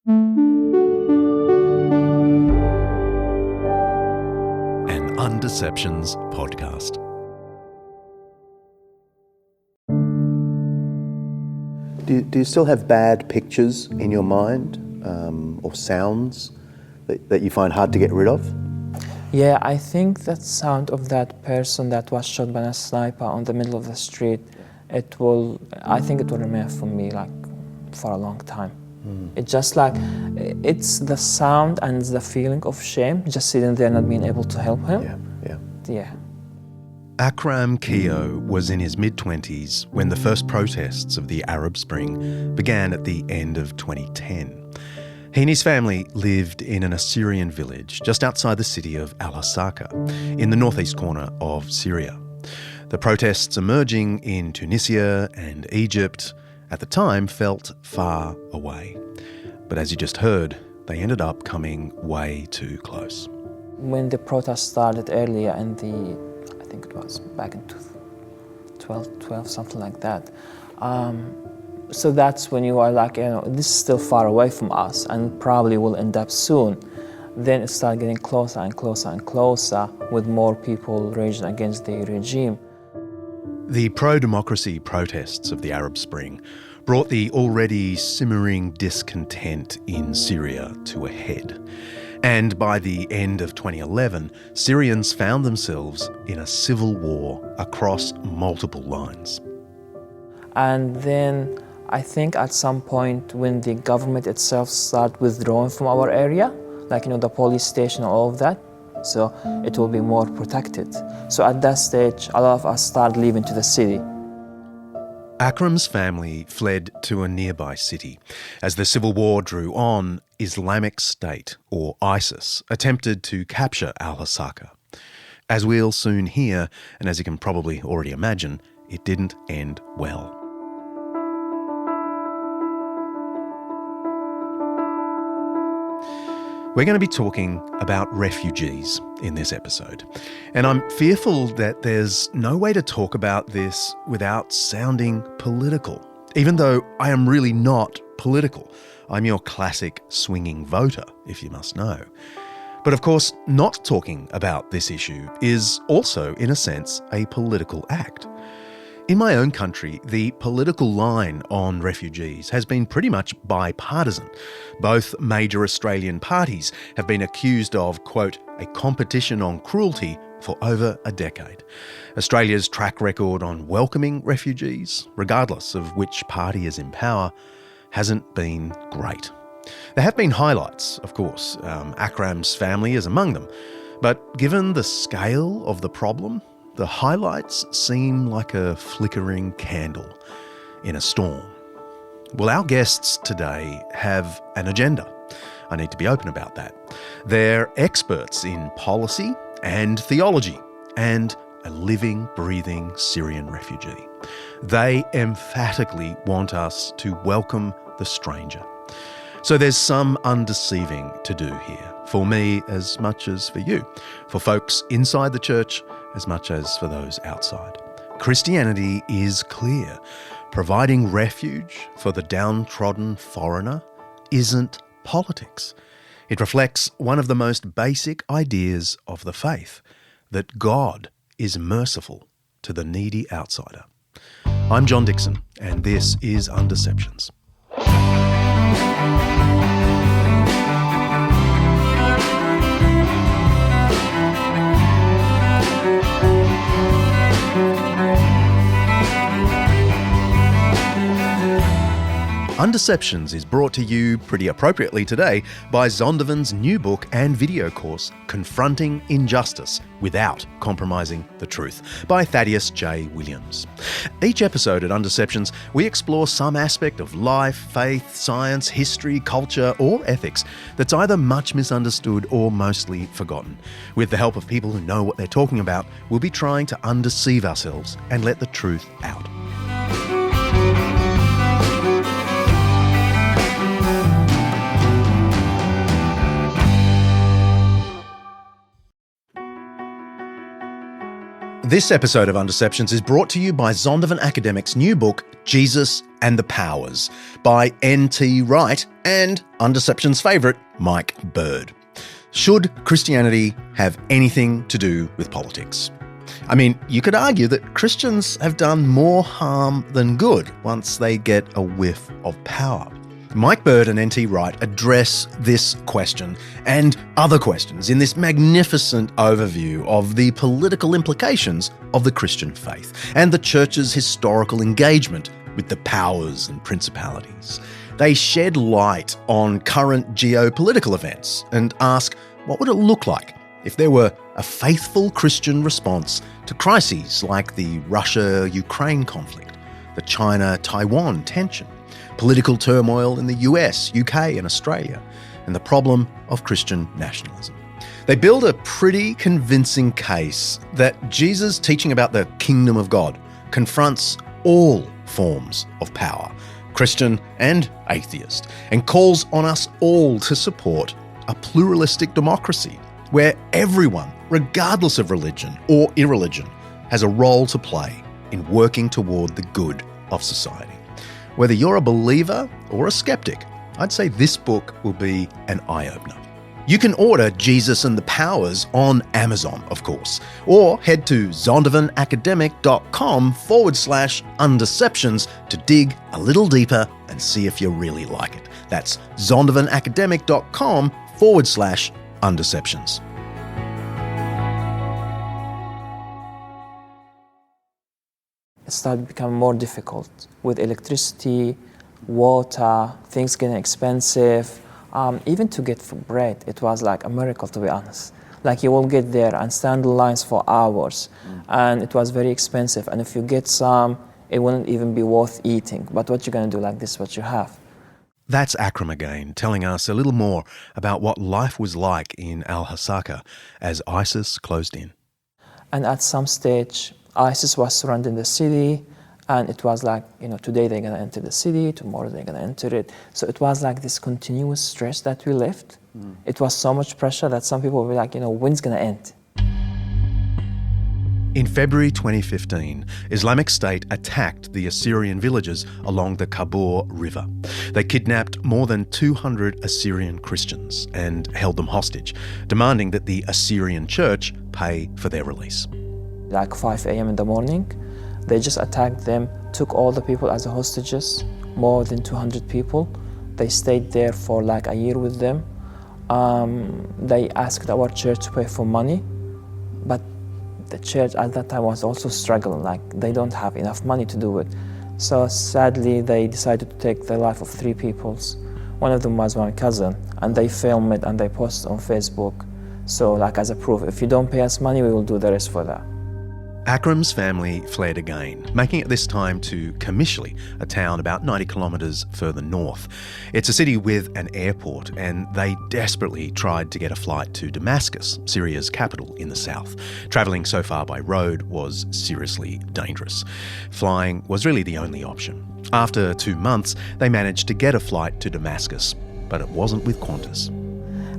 An Undeceptions podcast. Do you still have bad pictures in your mind or sounds that you find hard to get rid of? Yeah, I think that sound of that person that was shot by a sniper on the middle of the street, I think it will remain for me like for a long time. It's just like, it's the sound and the feeling of shame, just sitting there not being able to help him. Yeah. Akram Keogh was in his mid-20s when the first protests of the Arab Spring began at the end of 2010. He and his family lived in an Assyrian village just outside the city of Al-Hasaka, in the northeast corner of Syria. The protests emerging in Tunisia and Egypt at the time felt far away. But as you just heard, they ended up coming way too close. When the protest started earlier I think it was back in 2012, something like that. So that's when you are like, this is still far away from us and probably will end up soon. Then it started getting closer and closer and closer with more people raging against the regime. The pro-democracy protests of the Arab Spring brought the already simmering discontent in Syria to a head. And by the end of 2011, Syrians found themselves in a civil war across multiple lines. And then I think at some point when the government itself started withdrawing from our area, like the police station and all of that, so it will be more protected. So at that stage, a lot of us started leaving to the city. Akram's family fled to a nearby city. As the civil war drew on, Islamic State, or ISIS, attempted to capture Al-Hasaka. As we'll soon hear, and as you can probably already imagine, it didn't end well. We're going to be talking about refugees in this episode. And I'm fearful that there's no way to talk about this without sounding political, even though I am really not political. I'm your classic swinging voter, if you must know. But of course, not talking about this issue is also, in a sense, a political act. In my own country, the political line on refugees has been pretty much bipartisan. Both major Australian parties have been accused of, quote, a competition on cruelty for over a decade. Australia's track record on welcoming refugees, regardless of which party is in power, hasn't been great. There have been highlights, of course. Akram's family is among them. But given the scale of the problem, the highlights seem like a flickering candle in a storm. Well, our guests today have an agenda. I need to be open about that. They're experts in policy and theology and a living, breathing Syrian refugee. They emphatically want us to welcome the stranger. So there's some undeceiving to do here, for me as much as for you, for folks inside the church as much as for those outside. Christianity is clear. Providing refuge for the downtrodden foreigner isn't politics. It reflects one of the most basic ideas of the faith, that God is merciful to the needy outsider. I'm John Dickson, and this is Undeceptions. Undeceptions is brought to you pretty appropriately today by Zondervan's new book and video course, Confronting Injustice Without Compromising the Truth, by Thaddeus J. Williams. Each episode at Undeceptions, we explore some aspect of life, faith, science, history, culture, or ethics that's either much misunderstood or mostly forgotten. With the help of people who know what they're talking about, we'll be trying to undeceive ourselves and let the truth out. This episode of Undeceptions is brought to you by Zondervan Academic's new book, Jesus and the Powers by N.T. Wright and Undeceptions' favourite, Mike Bird. Should Christianity have anything to do with politics? I mean, you could argue that Christians have done more harm than good once they get a whiff of power. Mike Bird and N.T. Wright address this question and other questions in this magnificent overview of the political implications of the Christian faith and the Church's historical engagement with the powers and principalities. They shed light on current geopolitical events and ask, what would it look like if there were a faithful Christian response to crises like the Russia-Ukraine conflict, the China-Taiwan tension, political turmoil in the US, UK and Australia, and the problem of Christian nationalism. They build a pretty convincing case that Jesus' teaching about the kingdom of God confronts all forms of power, Christian and atheist, and calls on us all to support a pluralistic democracy where everyone, regardless of religion or irreligion, has a role to play in working toward the good of society. Whether you're a believer or a skeptic, I'd say this book will be an eye-opener. You can order Jesus and the Powers on Amazon, of course, or head to zondervanacademic.com/undeceptions to dig a little deeper and see if you really like it. That's zondervanacademic.com/undeceptions. It started becoming more difficult with electricity, water, things getting expensive. Even to get bread, it was like a miracle, to be honest. Like you will get there and stand in lines for hours, and it was very expensive. And if you get some, it wouldn't even be worth eating. But what you're going to do, like this is what you have. That's Akram again, telling us a little more about what life was like in Al-Hasaka as ISIS closed in. And at some stage, ISIS was surrounding the city, and it was like, today they're going to enter the city, tomorrow they're going to enter it. So it was like this continuous stress that we lived. It was so much pressure that some people were like, when's going to end? In February 2015, Islamic State attacked the Assyrian villages along the Kabur River. They kidnapped more than 200 Assyrian Christians and held them hostage, demanding that the Assyrian church pay for their release. Like 5 a.m. in the morning, they just attacked them, took all the people as hostages, more than 200 people. They stayed there for like a year with them. They asked our church to pay for money, but the church at that time was also struggling, like they don't have enough money to do it. So sadly, they decided to take the life of 3 people. One of them was my cousin, and they filmed it and they posted on Facebook. So like as a proof, if you don't pay us money, we will do the rest for that. Akram's family fled again, making it this time to Qamishli, a town about 90 kilometres further north. It's a city with an airport, and they desperately tried to get a flight to Damascus, Syria's capital in the south. Travelling so far by road was seriously dangerous. Flying was really the only option. After 2 months, they managed to get a flight to Damascus, but it wasn't with Qantas.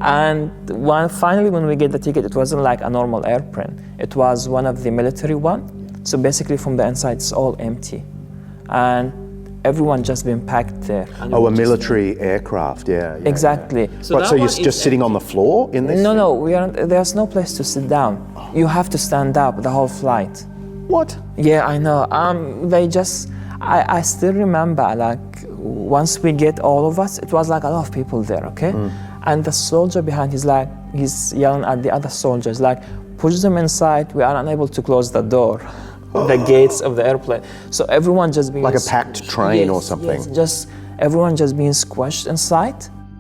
And finally, when we get the ticket, it wasn't like a normal airplane. It was one of the military one. So basically from the inside, it's all empty. And everyone just been packed there. Oh, a military aircraft, yeah. Exactly. Yeah. So you're just sitting on the floor in this? No, we aren't. There's no place to sit down. You have to stand up the whole flight. What? Yeah, I know. I still remember, like, once we get all of us, it was like a lot of people there, okay? And the soldier behind, he's yelling at the other soldiers, like, push them inside, we are unable to close the door, the gates of the airplane. So everyone just being... Like a packed train or something? Yes, everyone just being squashed inside.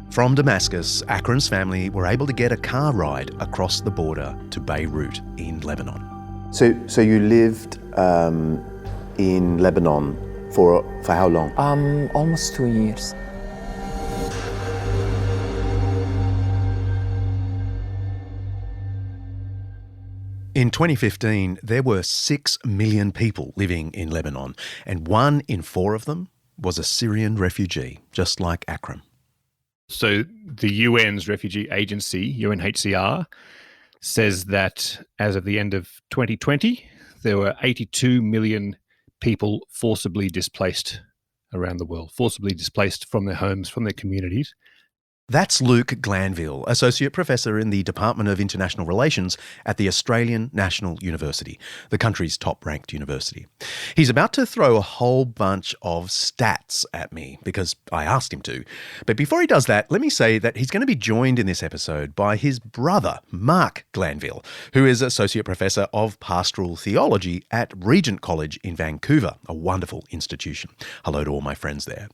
From Damascus, Akram's family were able to get a car ride across the border to Beirut in Lebanon. So you lived in Lebanon for how long? Almost 2 years. In 2015, there were 6 million people living in Lebanon, and 1 in 4 of them was a Syrian refugee, just like Akram. So the UN's refugee agency, UNHCR, says that as of the end of 2020, there were 82 million people forcibly displaced around the world, forcibly displaced from their homes, from their communities. That's Luke Glanville, Associate Professor in the Department of International Relations at the Australian National University, the country's top-ranked university. He's about to throw a whole bunch of stats at me because I asked him to. But before he does that, let me say that he's going to be joined in this episode by his brother, Mark Glanville, who is Associate Professor of Pastoral Theology at Regent College in Vancouver, a wonderful institution. Hello to all my friends there.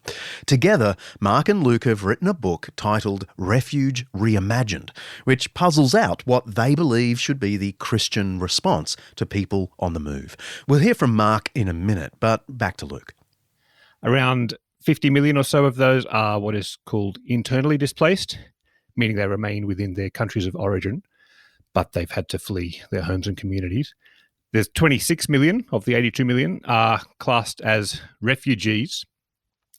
Together, Mark and Luke have written a book titled Refugee Reimagined, which puzzles out what they believe should be the Christian response to people on the move. We'll hear from Mark in a minute, but back to Luke. Around 50 million or so of those are what is called internally displaced, meaning they remain within their countries of origin, but they've had to flee their homes and communities. There's 26 million of the 82 million are classed as refugees,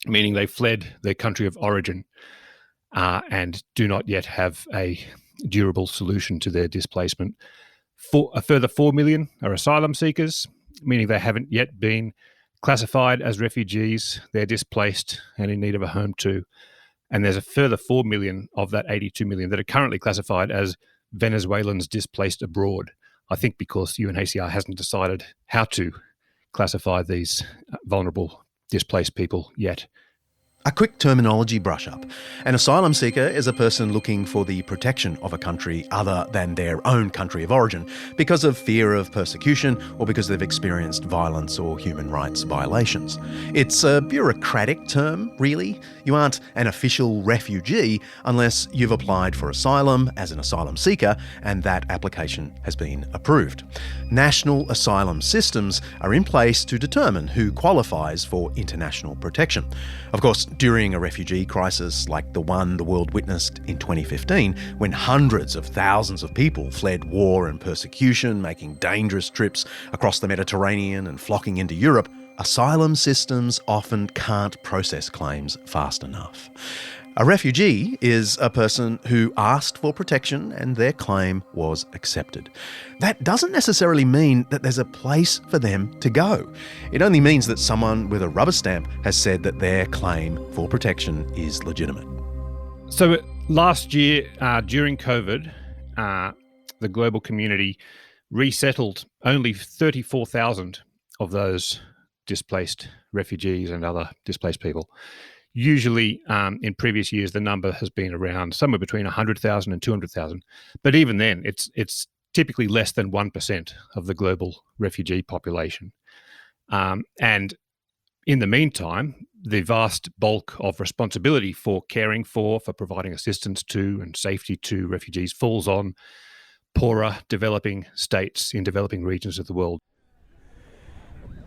meaning they fled their country of origin and do not yet have a durable solution to their displacement. A further 4 million are asylum seekers, meaning they haven't yet been classified as refugees. They're displaced and in need of a home too. And there's a further 4 million of that 82 million that are currently classified as Venezuelans displaced abroad. I think because UNHCR hasn't decided how to classify these vulnerable displaced people yet. A quick terminology brush-up. An asylum seeker is a person looking for the protection of a country other than their own country of origin because of fear of persecution or because they've experienced violence or human rights violations. It's a bureaucratic term, really. You aren't an official refugee unless you've applied for asylum as an asylum seeker and that application has been approved. National asylum systems are in place to determine who qualifies for international protection. Of course, during a refugee crisis like the one the world witnessed in 2015, when hundreds of thousands of people fled war and persecution, making dangerous trips across the Mediterranean and flocking into Europe, asylum systems often can't process claims fast enough. A refugee is a person who asked for protection and their claim was accepted. That doesn't necessarily mean that there's a place for them to go. It only means that someone with a rubber stamp has said that their claim for protection is legitimate. So last year, during COVID, the global community resettled only 34,000 of those displaced refugees and other displaced people. Usually, in previous years, the number has been around somewhere between 100,000 and 200,000. But even then, it's typically less than 1% of the global refugee population. And in the meantime, the vast bulk of responsibility for caring for providing assistance to and safety to refugees falls on poorer developing states in developing regions of the world.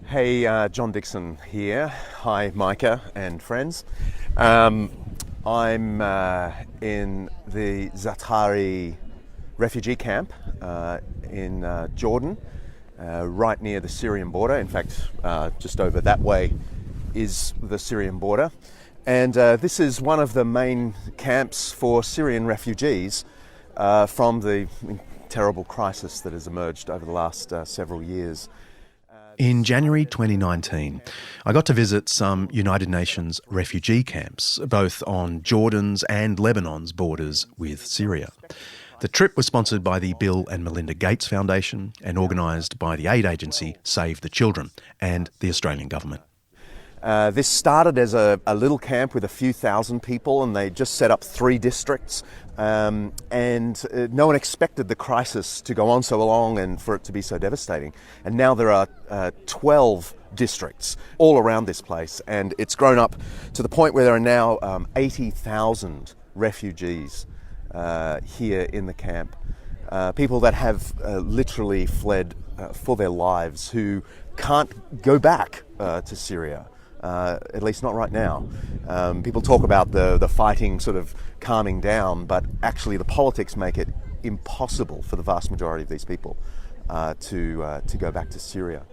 Hey, John Dickson here. Hi, Micah and friends. I'm in the Zatari refugee camp in Jordan, right near the Syrian border. In fact, just over that way is the Syrian border. And this is one of the main camps for Syrian refugees from the terrible crisis that has emerged over the last several years. In January 2019, I got to visit some United Nations refugee camps, both on Jordan's and Lebanon's borders with Syria. The trip was sponsored by the Bill and Melinda Gates Foundation and organised by the aid agency Save the Children and the Australian government. This started as a little camp with a few thousand people, and they just set up 3 districts. And no one expected the crisis to go on so long and for it to be so devastating. And now there are 12 districts all around this place, and it's grown up to the point where there are now 80,000 refugees here in the camp. People that have literally fled for their lives, who can't go back to Syria. At least not right now. People talk about the fighting sort of calming down, but actually the politics make it impossible for the vast majority of these people to go back to Syria.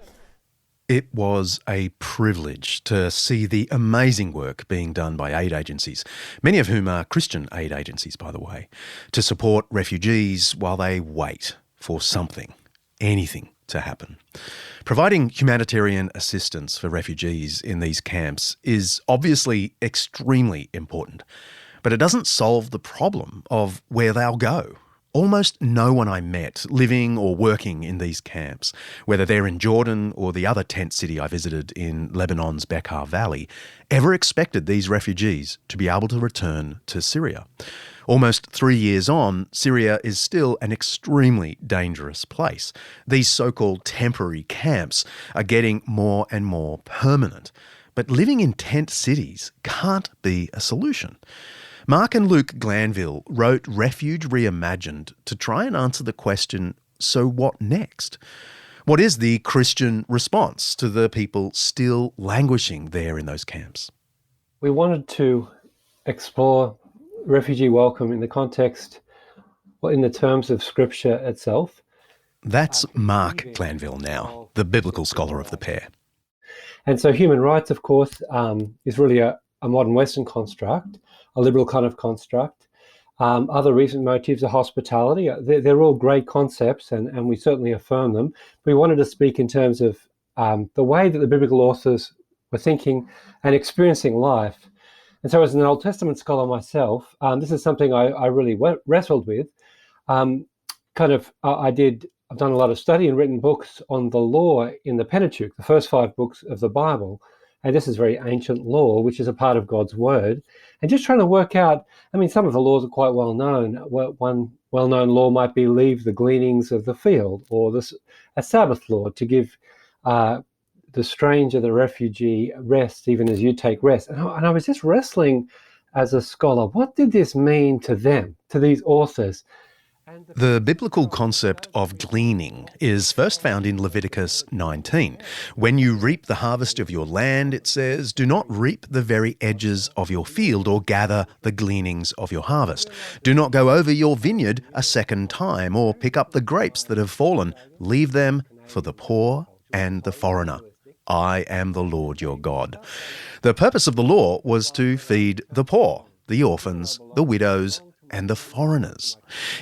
It was a privilege to see the amazing work being done by aid agencies, many of whom are Christian aid agencies, by the way, to support refugees while they wait for something, anything, to happen. Providing humanitarian assistance for refugees in these camps is obviously extremely important, but it doesn't solve the problem of where they'll go. Almost no one I met living or working in these camps, whether they're in Jordan or the other tent city I visited in Lebanon's Bekaa Valley, ever expected these refugees to be able to return to Syria. Almost 3 years on, Syria is still an extremely dangerous place. These so-called temporary camps are getting more and more permanent. But living in tent cities can't be a solution. Mark and Luke Glanville wrote Refuge Reimagined to try and answer the question, so what next? What is the Christian response to the people still languishing there in those camps? We wanted to explore refugee welcome in the context, well, in the terms of Scripture itself. That's Mark Glanville now, the biblical scholar of the pair. And so human rights, of course, is really a modern Western construct, a liberal kind of construct. Other recent motifs are hospitality. They're all great concepts, and we certainly affirm them. We wanted to speak in terms of the way that the biblical authors were thinking and experiencing life. And so as an Old Testament scholar myself, this is something I really wrestled with. I've done a lot of study and written books on the law in the Pentateuch, the first 5 books of the Bible. And this is very ancient law, which is a part of God's word. And just trying to work out, some of the laws are quite well known. One well-known law might be leave the gleanings of the field, or a Sabbath law to give the stranger, the refugee, rest even as you take rest. And I was just wrestling as a scholar, what did this mean to them, to these authors? The biblical concept of gleaning is first found in Leviticus 19. When you reap the harvest of your land, it says, do not reap the very edges of your field or gather the gleanings of your harvest. Do not go over your vineyard a second time or pick up the grapes that have fallen. Leave them for the poor and the foreigner. I am the Lord your God. The purpose of the law was to feed the poor, the orphans, the widows, and the foreigners.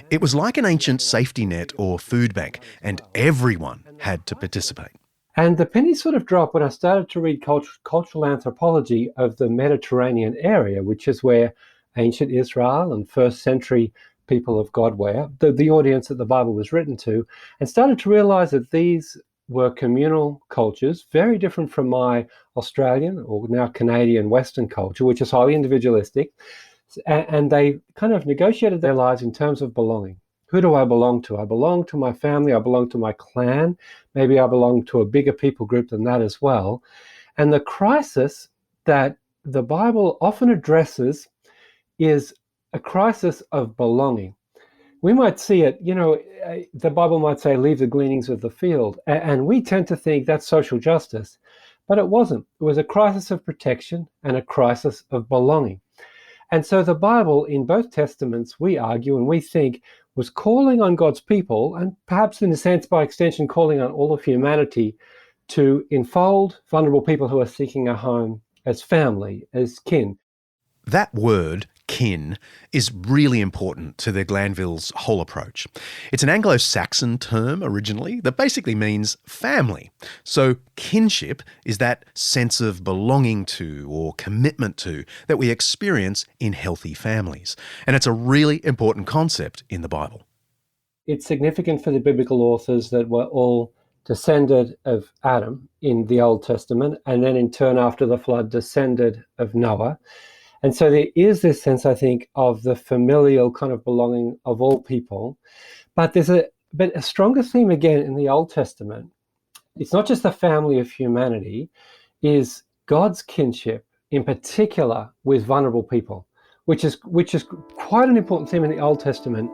It was like an ancient safety net or food bank, and everyone had to participate. And the penny sort of dropped when I started to read cultural anthropology of the Mediterranean area, which is where ancient Israel and first century people of God were, the audience that the Bible was written to, and started to realize that these were communal cultures, very different from my Australian or now Canadian Western culture, which is highly individualistic. And they kind of negotiated their lives in terms of belonging. Who do I belong to? I belong to my family. I belong to my clan. Maybe I belong to a bigger people group than that as well. And the crisis that the Bible often addresses is a crisis of belonging. We might see it, the Bible might say, leave the gleanings of the field. And we tend to think that's social justice. But it wasn't. It was a crisis of protection and a crisis of belonging. And so the Bible, in both Testaments, we argue and we think, was calling on God's people, and perhaps in a sense, by extension, calling on all of humanity to enfold vulnerable people who are seeking a home as family, as kin. That word, kin, is really important to the Glanville's whole approach. It's an Anglo-Saxon term originally that basically means family. So kinship is that sense of belonging to or commitment to that we experience in healthy families. And it's a really important concept in the Bible. It's significant for the biblical authors that we're all descended of Adam in the Old Testament, and then in turn after the flood descended of Noah. And so there is this sense, I think, of the familial kind of belonging of all people. But there's a stronger theme again in the Old Testament. It's not just the family of humanity, is God's kinship, in particular with vulnerable people, which is quite an important theme in the Old Testament.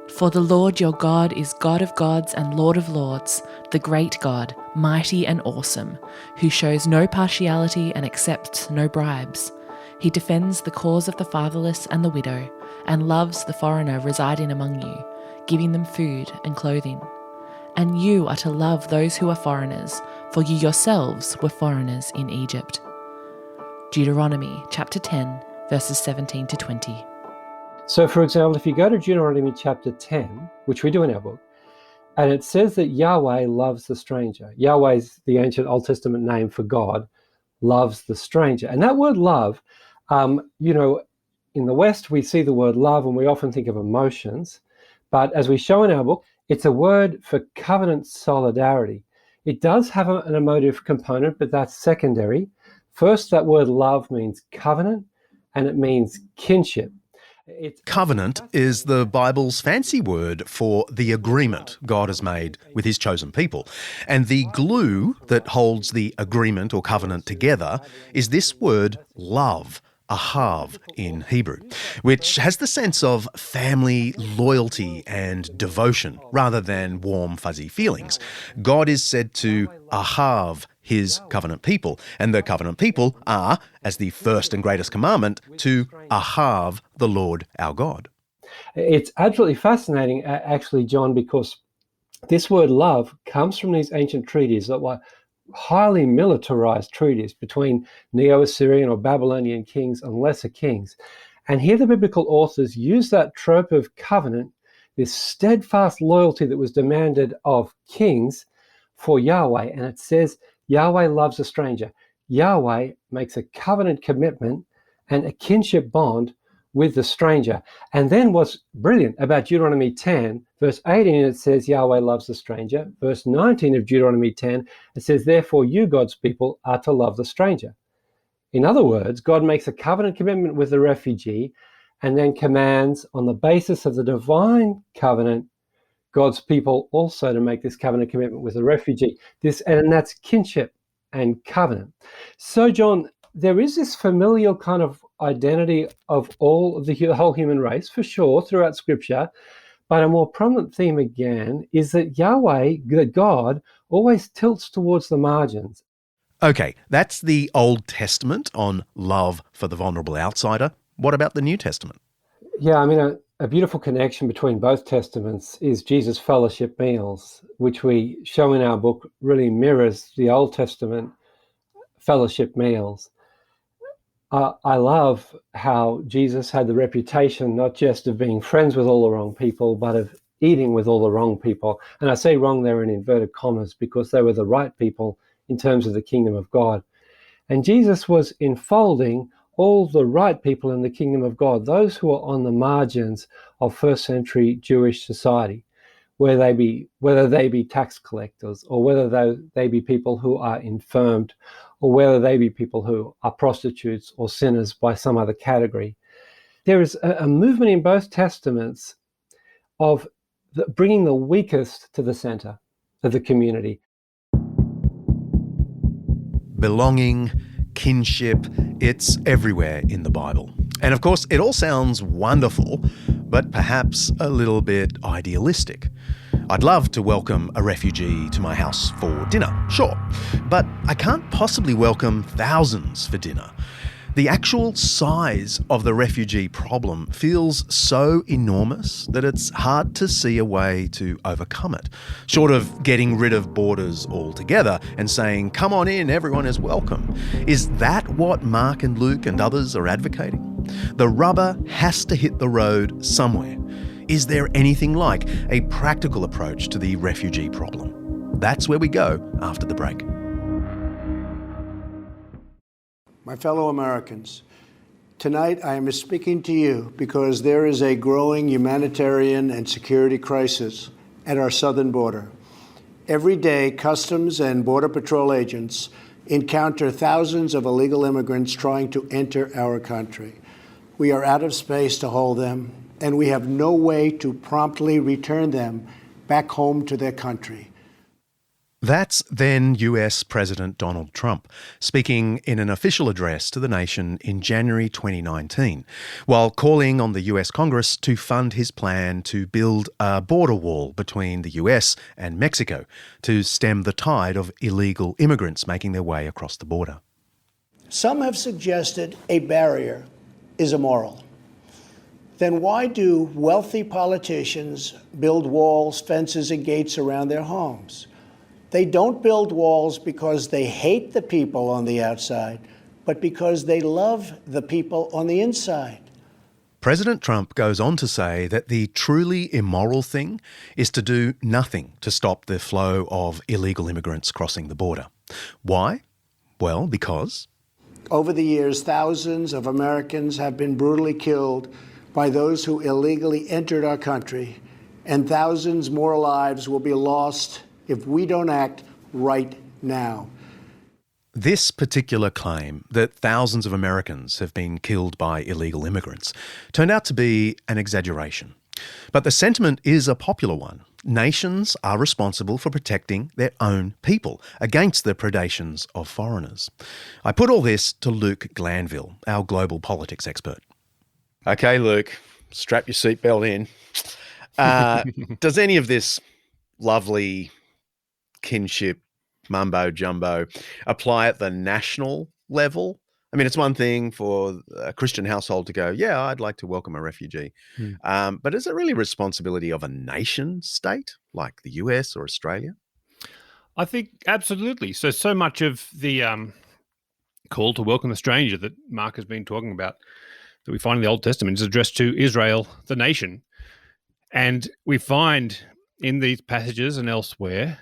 For the Lord your God is God of gods and Lord of lords, the great God, mighty and awesome, who shows no partiality and accepts no bribes. He defends the cause of the fatherless and the widow, and loves the foreigner residing among you, giving them food and clothing. And you are to love those who are foreigners, for you yourselves were foreigners in Egypt. Deuteronomy chapter 10, verses 17 to 20. So, for example, if you go to Deuteronomy chapter 10, which we do in our book, and it says that Yahweh loves the stranger. Yahweh is the ancient Old Testament name for God, loves the stranger. And that word love, in the West, we see the word love and we often think of emotions. But as we show in our book, it's a word for covenant solidarity. It does have an emotive component, but that's secondary. First, that word love means covenant, and it means kinship. Covenant is the Bible's fancy word for the agreement God has made with his chosen people. And the glue that holds the agreement or covenant together is this word love, ahav in Hebrew, which has the sense of family, loyalty and devotion rather than warm, fuzzy feelings. God is said to ahav his covenant people, and the covenant people are, as the first and greatest commandment, to ahav the Lord our God. It's absolutely fascinating, actually, John, because this word love comes from these ancient treaties that were highly militarized treaties between Neo-Assyrian or Babylonian kings and lesser kings. And here the biblical authors use that trope of covenant, this steadfast loyalty that was demanded of kings for Yahweh. And it says, Yahweh loves a stranger. Yahweh makes a covenant commitment and a kinship bond with the stranger. And then what's brilliant about Deuteronomy 10, verse 18, it says Yahweh loves the stranger. Verse 19 of Deuteronomy 10, it says, therefore you, God's people, are to love the stranger. In other words, God makes a covenant commitment with the refugee and then commands, on the basis of the divine covenant, God's people also to make this covenant commitment with the refugee. And that's kinship and covenant. So, John, there is this familial kind of identity of all the whole human race, for sure, throughout Scripture. But a more prominent theme again is that Yahweh, that God, always tilts towards the margins. Okay, that's the Old Testament on love for the vulnerable outsider. What about the New Testament? Yeah, I mean, a beautiful connection between both testaments is Jesus' fellowship meals, which we show in our book really mirrors the Old Testament fellowship meals. I love how Jesus had the reputation not just of being friends with all the wrong people, but of eating with all the wrong people. And I say wrong there in inverted commas because they were the right people in terms of the kingdom of God. And Jesus was enfolding all the right people in the kingdom of God, those who are on the margins of first century Jewish society, whether they be tax collectors or whether they be people who are infirmed or whether they be people who are prostitutes or sinners by some other category. There is a movement in both testaments of bringing the weakest to the center of the community. Belonging, kinship, it's everywhere in the Bible. And of course, it all sounds wonderful, but perhaps a little bit idealistic. I'd love to welcome a refugee to my house for dinner, sure, but I can't possibly welcome thousands for dinner. The actual size of the refugee problem feels so enormous that it's hard to see a way to overcome it, short of getting rid of borders altogether and saying, come on in, everyone is welcome. Is that what Mark and Luke and others are advocating? The rubber has to hit the road somewhere. Is there anything like a practical approach to the refugee problem? That's where we go after the break. My fellow Americans, tonight I am speaking to you because there is a growing humanitarian and security crisis at our southern border. Every day, Customs and Border Patrol agents encounter thousands of illegal immigrants trying to enter our country. We are out of space to hold them, and we have no way to promptly return them back home to their country. That's then US President Donald Trump speaking in an official address to the nation in January 2019, while calling on the US Congress to fund his plan to build a border wall between the US and Mexico to stem the tide of illegal immigrants making their way across the border. Some have suggested a barrier is immoral. Then why do wealthy politicians build walls, fences, and gates around their homes? They don't build walls because they hate the people on the outside, but because they love the people on the inside. President Trump goes on to say that the truly immoral thing is to do nothing to stop the flow of illegal immigrants crossing the border. Why? Well, because over the years, thousands of Americans have been brutally killed by those who illegally entered our country, and thousands more lives will be lost if we don't act right now. this particular claim that thousands of Americans have been killed by illegal immigrants turned out to be an exaggeration. But the sentiment is a popular one. Nations are responsible for protecting their own people against the predations of foreigners. I put all this to Luke Glanville, our global politics expert. Okay, Luke, strap your seatbelt in. Does any of this lovely kinship mumbo jumbo apply at the national level? I mean, it's one thing for a Christian household to go, yeah, I'd like to welcome a refugee. But is it really responsibility of a nation state like the US or Australia? I think absolutely. So much of the call to welcome the stranger that Mark has been talking about that we find in the Old Testament is addressed to Israel, the nation. And we find in these passages and elsewhere,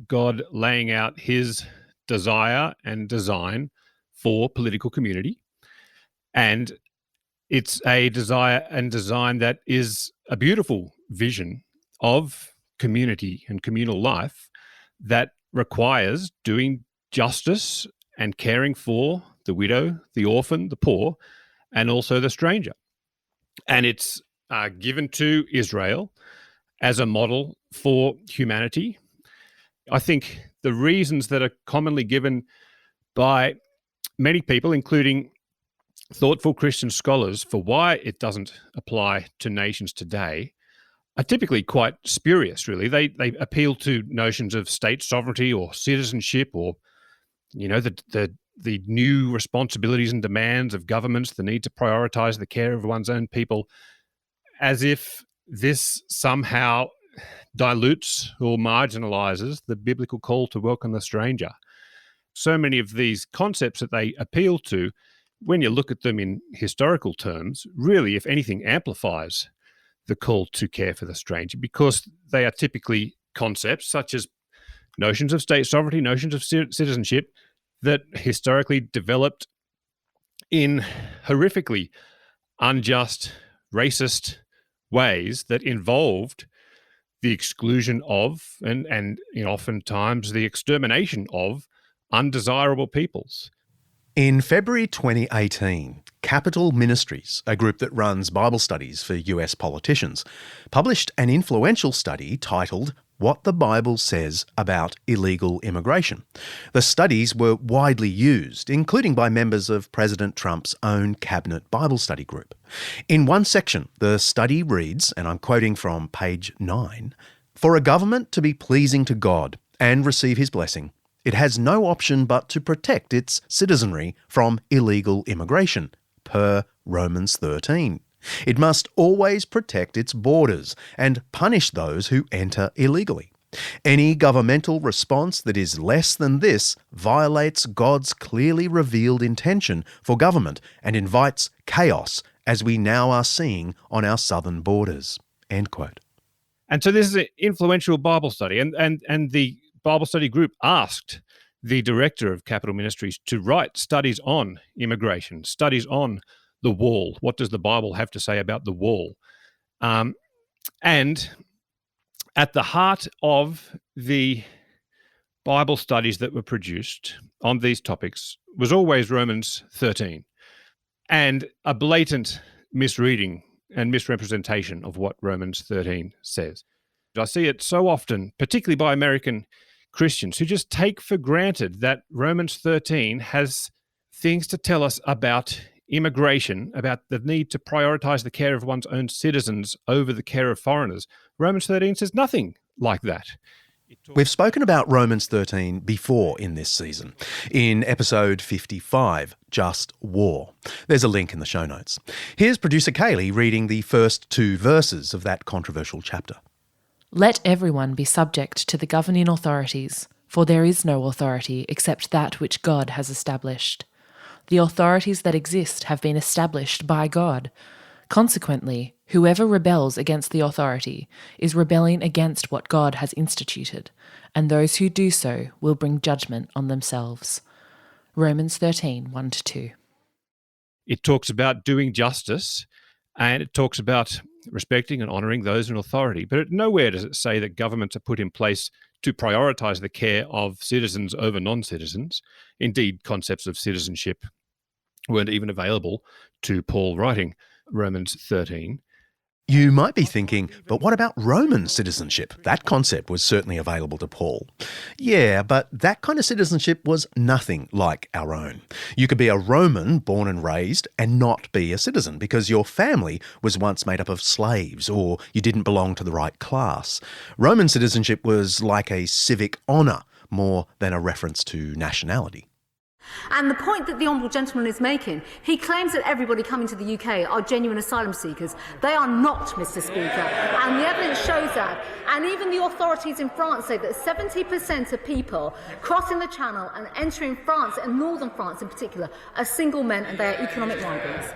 God laying out his desire and design for political community. And it's a desire and design that is a beautiful vision of community and communal life that requires doing justice and caring for the widow, the orphan, the poor, and also the stranger. And it's given to Israel as a model for humanity. I think the reasons that are commonly given by many people, including thoughtful Christian scholars, for why it doesn't apply to nations today are typically quite spurious, really. They appeal to notions of state sovereignty or citizenship or, you know, the new responsibilities and demands of governments, the need to prioritize the care of one's own people, as if this somehow dilutes or marginalizes the biblical call to welcome the stranger. So many of these concepts that they appeal to, when you look at them in historical terms, really, if anything, amplifies the call to care for the stranger, because they are typically concepts such as notions of state sovereignty, notions of citizenship that historically developed in horrifically unjust, racist ways that involved the exclusion of and oftentimes the extermination of undesirable peoples. In February 2018, Capital Ministries, a group that runs Bible studies for US politicians, published an influential study titled What the Bible Says About Illegal Immigration. The studies were widely used, including by members of President Trump's own Cabinet Bible study group. In one section, the study reads, and I'm quoting from page 9, "For a government to be pleasing to God and receive his blessing, it has no option but to protect its citizenry from illegal immigration, per Romans 13. It must always protect its borders and punish those who enter illegally. Any governmental response that is less than this violates God's clearly revealed intention for government and invites chaos, as we now are seeing on our southern borders." End quote. And so this is an influential Bible study, and the Bible study group asked the director of Capital Ministries to write studies on immigration, studies on the wall. What does the Bible have to say about the wall? And at the heart of the Bible studies that were produced on these topics was always Romans 13 and a blatant misreading and misrepresentation of what Romans 13 says. I see it so often, particularly by American Christians, who just take for granted that Romans 13 has things to tell us about immigration, about the need to prioritize the care of one's own citizens over the care of foreigners. Romans 13 says nothing like that. We've spoken about Romans 13 before in this season, in episode 55, Just War. There's a link in the show notes. Here's producer Kaley reading the first 2 verses of that controversial chapter. Let everyone be subject to the governing authorities, for there is no authority except that which God has established. The authorities that exist have been established by God. Consequently, whoever rebels against the authority is rebelling against what God has instituted, and those who do so will bring judgment on themselves. Romans 13, 1-2. It talks about doing justice, and it talks about respecting and honouring those in authority. But nowhere does it say that governments are put in place to prioritise the care of citizens over non-citizens. Indeed, concepts of citizenship weren't even available to Paul writing Romans 13. You might be thinking, but what about Roman citizenship? That concept was certainly available to Paul. Yeah, but that kind of citizenship was nothing like our own. You could be a Roman, born and raised, and not be a citizen because your family was once made up of slaves or you didn't belong to the right class. Roman citizenship was like a civic honour more than a reference to nationality. And the point that the Honourable Gentleman is making, he claims that everybody coming to the UK are genuine asylum seekers. They are not, Mr. Speaker, and the evidence shows that. And even the authorities in France say that 70% of people crossing the Channel and entering France, and northern France in particular, are single men and they are economic migrants.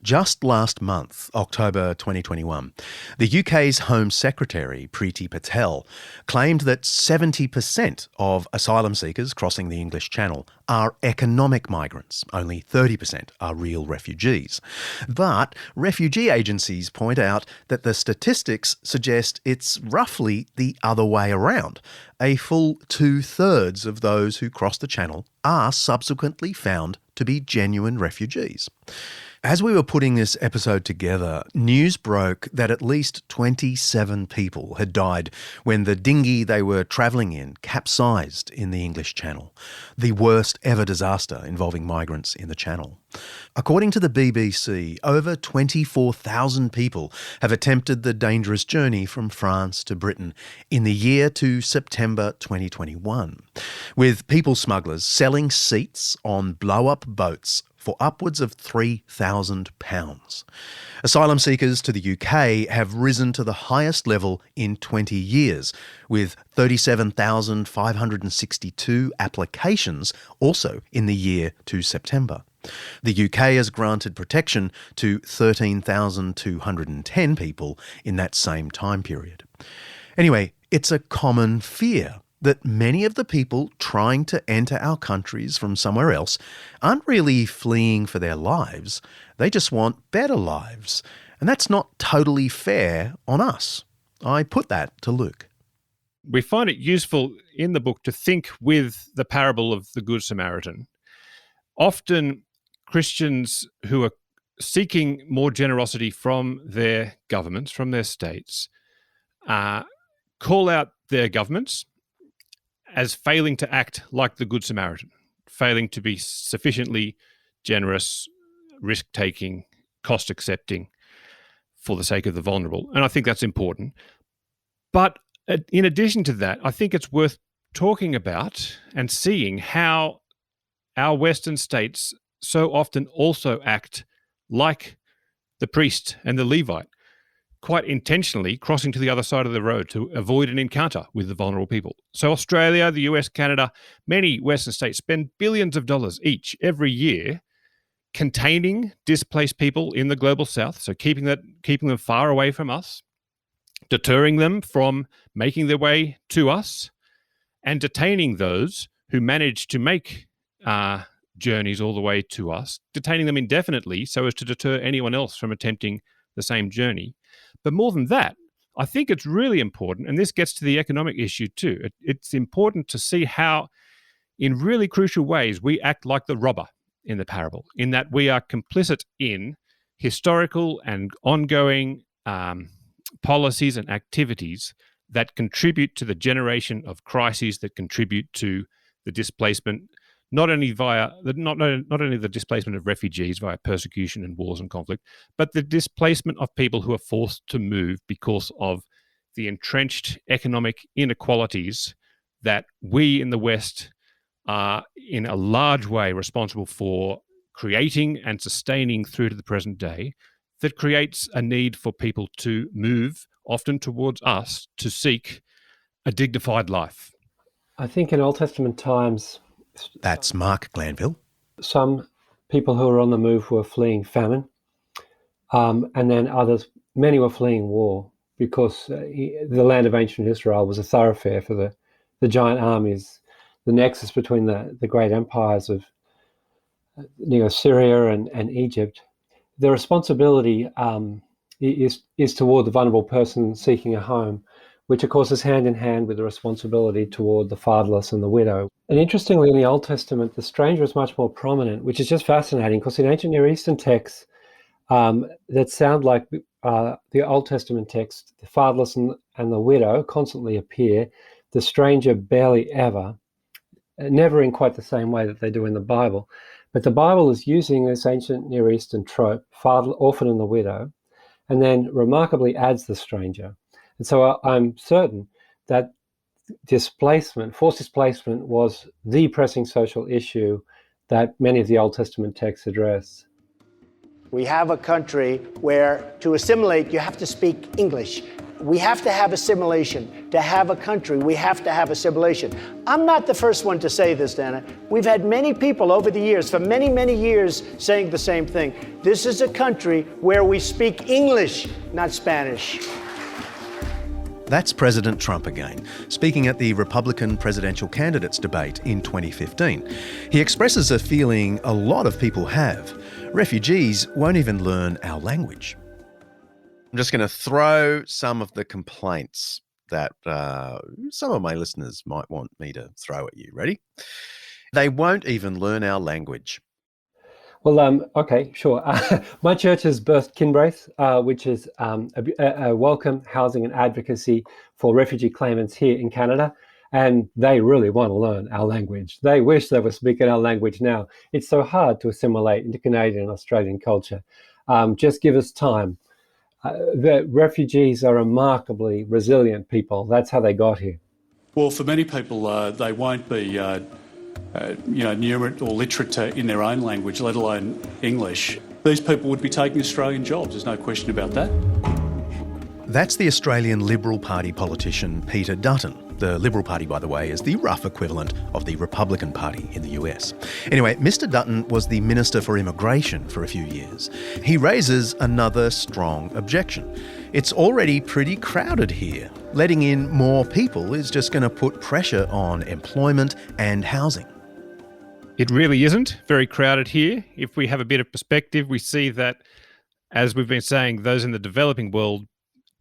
Just last month, October 2021, the UK's Home Secretary, Priti Patel, claimed that 70% of asylum seekers crossing the English Channel are economic migrants. Only 30% are real refugees. But refugee agencies point out that the statistics suggest it's roughly the other way around. A full 2/3 of those who cross the Channel are subsequently found to be genuine refugees. As we were putting this episode together, news broke that at least 27 people had died when the dinghy they were travelling in capsized in the English Channel, the worst ever disaster involving migrants in the Channel. According to the BBC, over 24,000 people have attempted the dangerous journey from France to Britain in the year to September 2021, with people smugglers selling seats on blow-up boats for upwards of £3,000. Asylum seekers to the UK have risen to the highest level in 20 years, with 37,562 applications also in the year to September. The UK has granted protection to 13,210 people in that same time period. Anyway, it's a common fear that many of the people trying to enter our countries from somewhere else aren't really fleeing for their lives. They just want better lives. And that's not totally fair on us. I put that to Luke. We find it useful in the book to think with the parable of the Good Samaritan. Often Christians who are seeking more generosity from their governments, from their states, call out their governments as failing to act like the Good Samaritan, failing to be sufficiently generous, risk-taking, cost-accepting for the sake of the vulnerable. And I think that's important. But in addition to that, I think it's worth talking about and seeing how our Western states so often also act like the priest and the Levite, quite intentionally crossing to the other side of the road to avoid an encounter with the vulnerable people. So Australia, the US, Canada, many Western states spend billions of dollars each every year containing displaced people in the global south, so keeping them far away from us, deterring them from making their way to us, and detaining those who manage to make journeys all the way to us, detaining them indefinitely so as to deter anyone else from attempting the same journey. But more than that, I think it's really important, and this gets to the economic issue too. It's important to see how, in really crucial ways, we act like the robber in the parable, in that we are complicit in historical and ongoing policies and activities that contribute to the generation of crises that contribute to the displacement, not only the displacement of refugees via persecution and wars and conflict, but the displacement of people who are forced to move because of the entrenched economic inequalities that we in the West are in a large way responsible for creating and sustaining through to the present day, that creates a need for people to move, often towards us, to seek a dignified life. I think in Old Testament times, That's Mark Glanville. some people who were on the move were fleeing famine. and then others, many were fleeing war because the land of ancient Israel was a thoroughfare for the giant armies, the nexus between the great empires of Syria and Egypt. The responsibility is toward the vulnerable person seeking a home, which of course is hand in hand with the responsibility toward the fatherless and the widow. And interestingly, in the Old Testament, the stranger is much more prominent, which is just fascinating because in ancient Near Eastern texts that sound like the Old Testament text, the fatherless and the widow constantly appear, the stranger barely ever, never in quite the same way that they do in the Bible. But the Bible is using this ancient Near Eastern trope, father, orphan and the widow, and then remarkably adds the stranger. And so I'm certain that forced displacement was the pressing social issue that many of the Old Testament texts address. We have a country where to assimilate, you have to speak English. We have to have assimilation. To have a country, we have to have assimilation. I'm not the first one to say this, Dana. We've had many people over the years, for many, many years, saying the same thing. This is a country where we speak English, not Spanish. That's President Trump again, speaking at the Republican presidential candidates debate in 2015. He expresses a feeling a lot of people have. Refugees won't even learn our language. I'm just going to throw some of the complaints that some of my listeners might want me to throw at you. Ready? They won't even learn our language. Well, okay, sure. My church has birthed Kinbraith, which is a welcome, housing and advocacy for refugee claimants here in Canada. And they really want to learn our language. They wish they were speaking our language now. It's so hard to assimilate into Canadian and Australian culture. Just give us time. The refugees are remarkably resilient people. That's how they got here. Well, for many people, they won't be numerate or literate in their own language, let alone English. These people would be taking Australian jobs, there's no question about that. That's the Australian Liberal Party politician Peter Dutton. The Liberal Party, by the way, is the rough equivalent of the Republican Party in the US. Anyway, Mr. Dutton was the Minister for Immigration for a few years. He raises another strong objection. It's already pretty crowded here. Letting in more people is just going to put pressure on employment and housing. It really isn't very crowded here. If we have a bit of perspective, we see that, as we've been saying, those in the developing world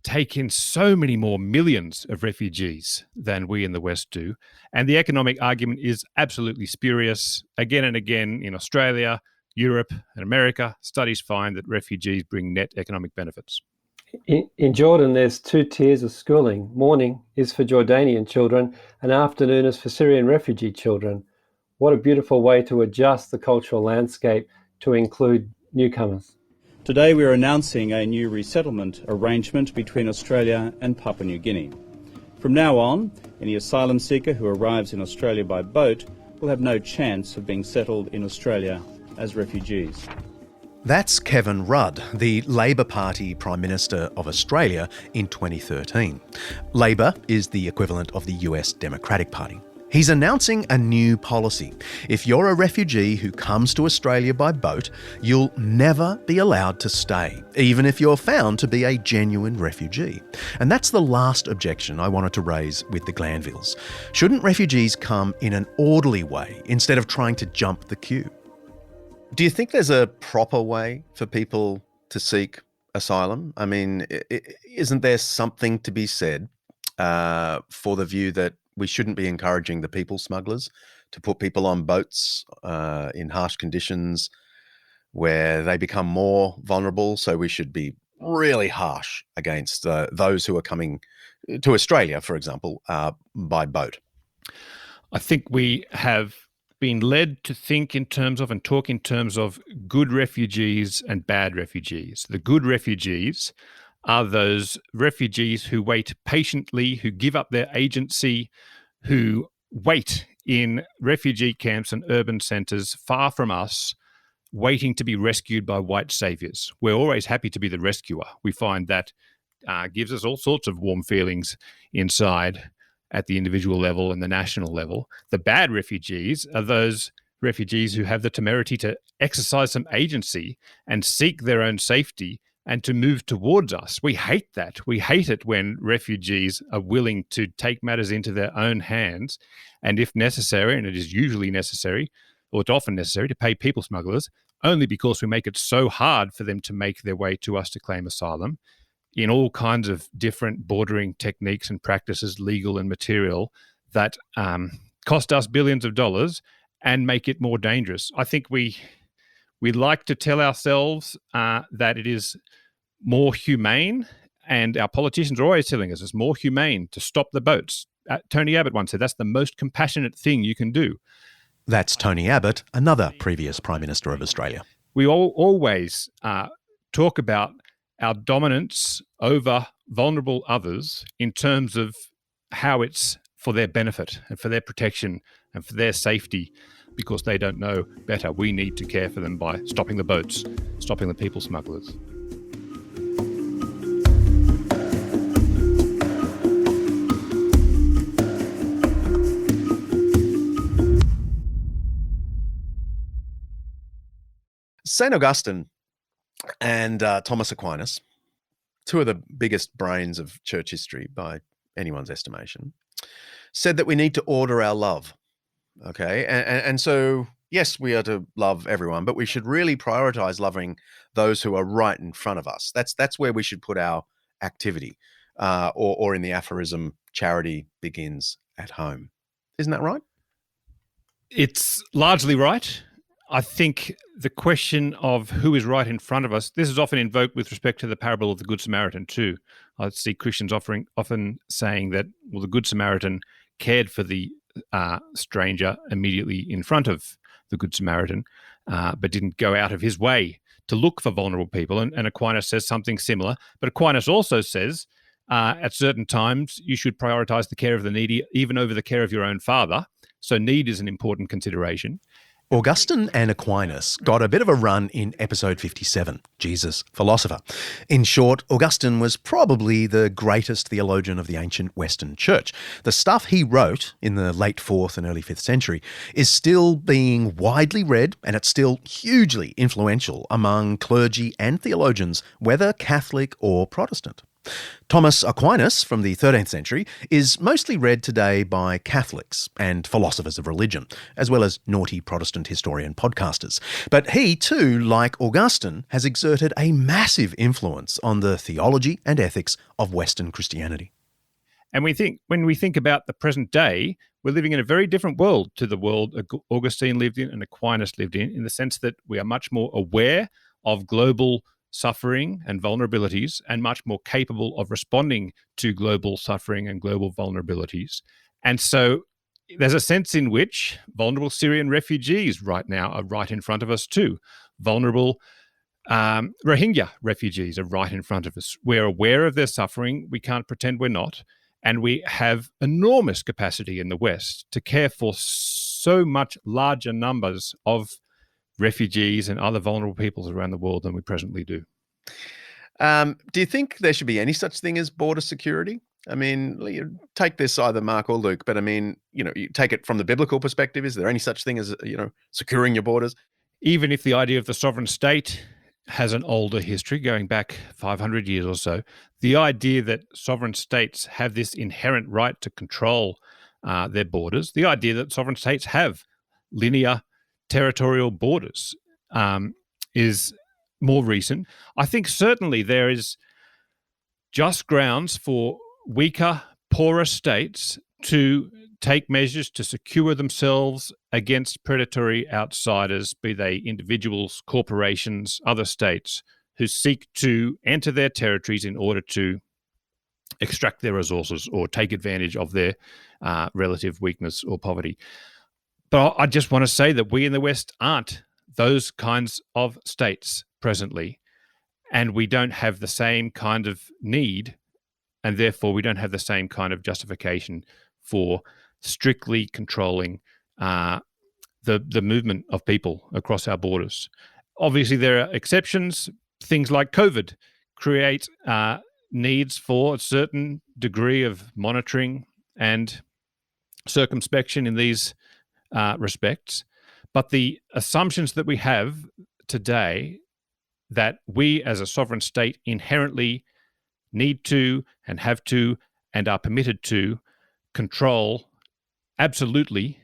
take in so many more millions of refugees than we in the West do. And the economic argument is absolutely spurious. Again and again in Australia, Europe and America, studies find that refugees bring net economic benefits. In Jordan, there's two tiers of schooling. Morning is for Jordanian children and afternoon is for Syrian refugee children. What a beautiful way to adjust the cultural landscape to include newcomers. Today we are announcing a new resettlement arrangement between Australia and Papua New Guinea. From now on, any asylum seeker who arrives in Australia by boat will have no chance of being settled in Australia as refugees. That's Kevin Rudd, the Labor Party Prime Minister of Australia in 2013. Labor is the equivalent of the US Democratic Party. He's announcing a new policy. If you're a refugee who comes to Australia by boat, you'll never be allowed to stay, even if you're found to be a genuine refugee. And that's the last objection I wanted to raise with the Glanvilles. Shouldn't refugees come in an orderly way instead of trying to jump the queue? Do you think there's a proper way for people to seek asylum? I mean, isn't there something to be said for the view that we shouldn't be encouraging the people smugglers to put people on boats in harsh conditions where they become more vulnerable? So we should be really harsh against those who are coming to Australia, for example, by boat. I think we have been led to think in terms of and talk in terms of good refugees and bad refugees. The good refugees are those refugees who wait patiently, who give up their agency, who wait in refugee camps and urban centres far from us, waiting to be rescued by white saviours. We're always happy to be the rescuer. We find that gives us all sorts of warm feelings inside at the individual level and the national level. The bad refugees are those refugees who have the temerity to exercise some agency and seek their own safety and to move towards us. We hate that. We hate it when refugees are willing to take matters into their own hands, and if necessary, and it is usually necessary, or it's often necessary, to pay people smugglers, only because we make it so hard for them to make their way to us to claim asylum in all kinds of different bordering techniques and practices, legal and material, that cost us billions of dollars and make it more dangerous. I think we like to tell ourselves that it is more humane, and our politicians are always telling us it's more humane to stop the boats. Tony Abbott once said that's the most compassionate thing you can do. That's Tony Abbott, another previous Prime Minister of Australia. We always talk about our dominance over vulnerable others in terms of how it's for their benefit and for their protection and for their safety, because they don't know better. We need to care for them by stopping the boats, stopping the people smugglers. St. Augustine and Thomas Aquinas, two of the biggest brains of church history by anyone's estimation, said that we need to order our love. Okay. And so, yes, we are to love everyone, but we should really prioritize loving those who are right in front of us. That's where we should put our activity, or in the aphorism, charity begins at home. Isn't that right? It's largely right. I think the question of who is right in front of us, this is often invoked with respect to the parable of the Good Samaritan too. I see Christians often saying that, well, the Good Samaritan cared for the stranger immediately in front of the Good Samaritan, but didn't go out of his way to look for vulnerable people. And Aquinas says something similar. But Aquinas also says at certain times you should prioritize the care of the needy even over the care of your own father. So need is an important consideration. Augustine and Aquinas got a bit of a run in episode 57, Jesus, Philosopher. In short, Augustine was probably the greatest theologian of the ancient Western Church. The stuff he wrote in the late 4th and early 5th century is still being widely read, and it's still hugely influential among clergy and theologians, whether Catholic or Protestant. Thomas Aquinas from the 13th century is mostly read today by Catholics and philosophers of religion, as well as naughty Protestant historian podcasters. But he too, like Augustine, has exerted a massive influence on the theology and ethics of Western Christianity. And when we think about the present day, we're living in a very different world to the world Augustine lived in and Aquinas lived in the sense that we are much more aware of global suffering and vulnerabilities, and much more capable of responding to global suffering and global vulnerabilities. And so there's a sense in which vulnerable Syrian refugees right now are right in front of us too. Vulnerable Rohingya refugees are right in front of us. We're aware of their suffering. We can't pretend we're not. And we have enormous capacity in the West to care for so much larger numbers of refugees and other vulnerable peoples around the world than we presently do. Do you think there should be any such thing as border security? I mean, you take this either Mark or Luke, but I mean, you take it from the biblical perspective. Is there any such thing as, securing your borders? Even if the idea of the sovereign state has an older history, going back 500 years or so, the idea that sovereign states have this inherent right to control their borders, the idea that sovereign states have linear territorial borders is more recent. I think certainly there is just grounds for weaker, poorer states to take measures to secure themselves against predatory outsiders, be they individuals, corporations, other states, who seek to enter their territories in order to extract their resources or take advantage of their relative weakness or poverty. But I just want to say that we in the West aren't those kinds of states presently, and we don't have the same kind of need, and therefore we don't have the same kind of justification for strictly controlling the movement of people across our borders. Obviously, there are exceptions. Things like COVID create needs for a certain degree of monitoring and circumspection in these respects, but the assumptions that we have today that we as a sovereign state inherently need to and have to and are permitted to control absolutely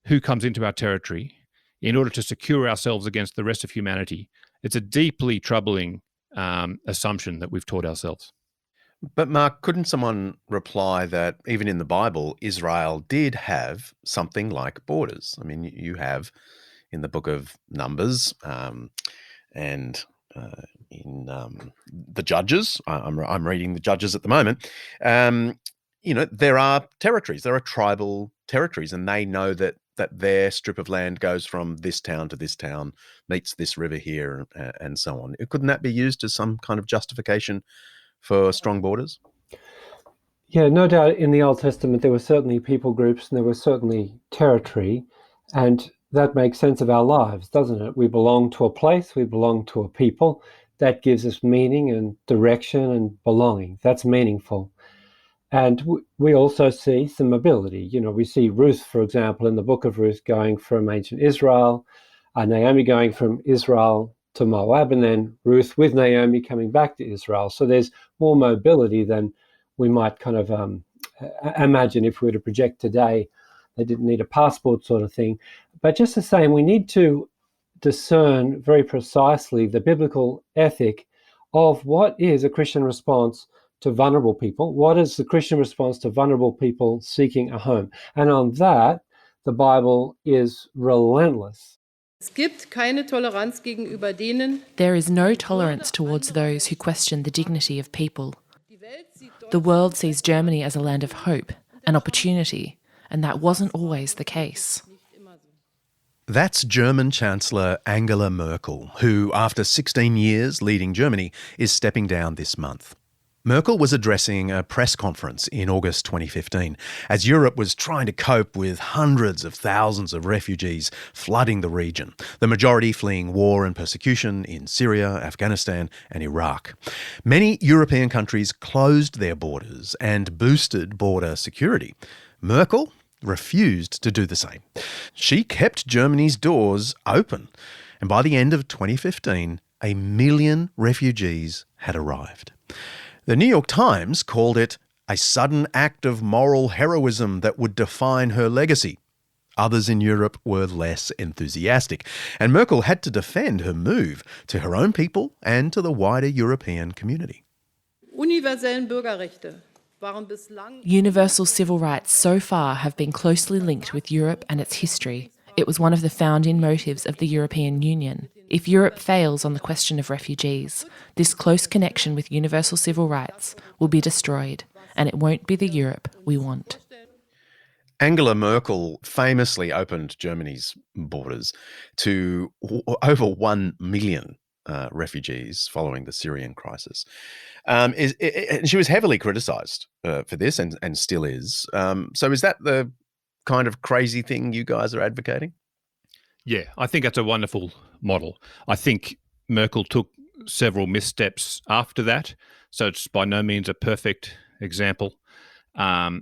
who comes into our territory in order to secure ourselves against the rest of humanity. It's a deeply troubling assumption that we've taught ourselves. But Mark, couldn't someone reply that even in the Bible, Israel did have something like borders? I mean, you have in the book of Numbers and in the Judges. I'm reading the Judges at the moment. There are territories. There are tribal territories, and they know that their strip of land goes from this town to this town, meets this river here, and so on. Couldn't that be used as some kind of justification for strong borders? Yeah, no doubt in the Old Testament there were certainly people groups and there was certainly territory, and that makes sense of our lives, doesn't it? We belong to a place, we belong to a people. That gives us meaning and direction and belonging. That's meaningful. And we also see some mobility. We see Ruth, for example, in the book of Ruth going from ancient Israel, Naomi going from Israel to Moab, and then Ruth with Naomi coming back to Israel. So there's more mobility than we might kind of imagine if we were to project today. They didn't need a passport sort of thing. But just the same, we need to discern very precisely the biblical ethic of what is a Christian response to vulnerable people. What is the Christian response to vulnerable people seeking a home? And on that, the Bible is relentless. There is no tolerance towards those who question the dignity of people. The world sees Germany as a land of hope and opportunity, and that wasn't always the case. That's German Chancellor Angela Merkel, who, after 16 years leading Germany, is stepping down this month. Merkel was addressing a press conference in August 2015 as Europe was trying to cope with hundreds of thousands of refugees flooding the region, the majority fleeing war and persecution in Syria, Afghanistan and Iraq. Many European countries closed their borders and boosted border security. Merkel refused to do the same. She kept Germany's doors open, and by the end of 2015, 1 million refugees had arrived. The New York Times called it a sudden act of moral heroism that would define her legacy. Others in Europe were less enthusiastic, and Merkel had to defend her move to her own people and to the wider European community. Universal civil rights so far have been closely linked with Europe and its history. It was one of the founding motives of the European Union. If Europe fails on the question of refugees, this close connection with universal civil rights will be destroyed, and it won't be the Europe we want. Angela Merkel famously opened Germany's borders to over 1 million refugees following the Syrian crisis. She was heavily criticised for this and still is. So is that the kind of crazy thing you guys are advocating? Yeah, I think that's a wonderful model. I think Merkel took several missteps after that, so it's by no means a perfect example. But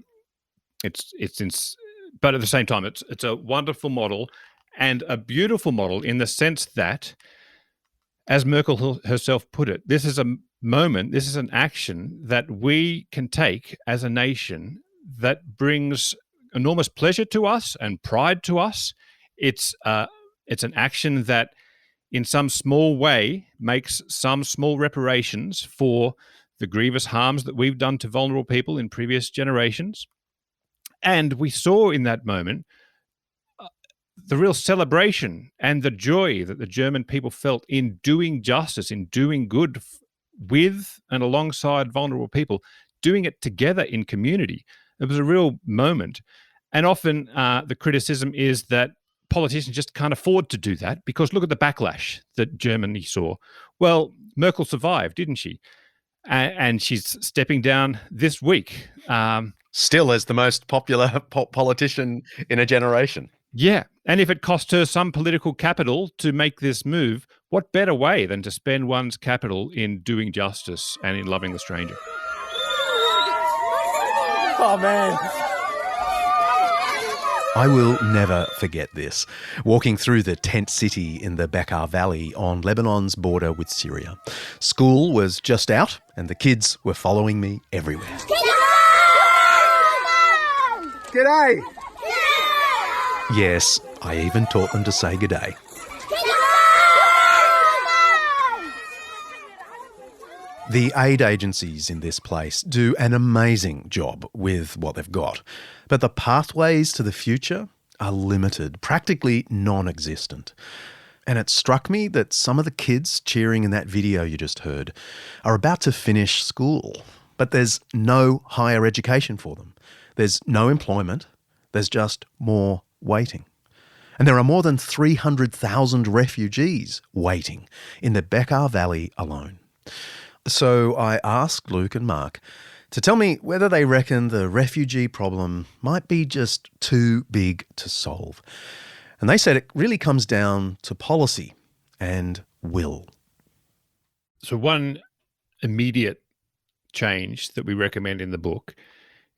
at the same time, it's a wonderful model and a beautiful model in the sense that, as Merkel herself put it, this is a moment, this is an action that we can take as a nation that brings enormous pleasure to us and pride to us. It's an action that in some small way makes some small reparations for the grievous harms that we've done to vulnerable people in previous generations. And we saw in that moment the real celebration and the joy that the German people felt in doing justice, in doing good with and alongside vulnerable people, doing it together in community. It was a real moment. And often the criticism is that politicians just can't afford to do that because look at the backlash that Germany saw. Well, Merkel survived, didn't she? And she's stepping down this week. Still as the most popular politician in a generation. Yeah. And if it cost her some political capital to make this move, what better way than to spend one's capital in doing justice and in loving the stranger? Oh, man. I will never forget this. Walking through the tent city in the Bekaa Valley on Lebanon's border with Syria. School was just out and the kids were following me everywhere. G'day! Yes, I even taught them to say g'day. The aid agencies in this place do an amazing job with what they've got, but the pathways to the future are limited, practically non-existent. And it struck me that some of the kids cheering in that video you just heard are about to finish school, but there's no higher education for them. There's no employment, there's just more waiting. And there are more than 300,000 refugees waiting in the Bekaa Valley alone. So I asked Luke and Mark to tell me whether they reckon the refugee problem might be just too big to solve. And they said it really comes down to policy and will. So one immediate change that we recommend in the book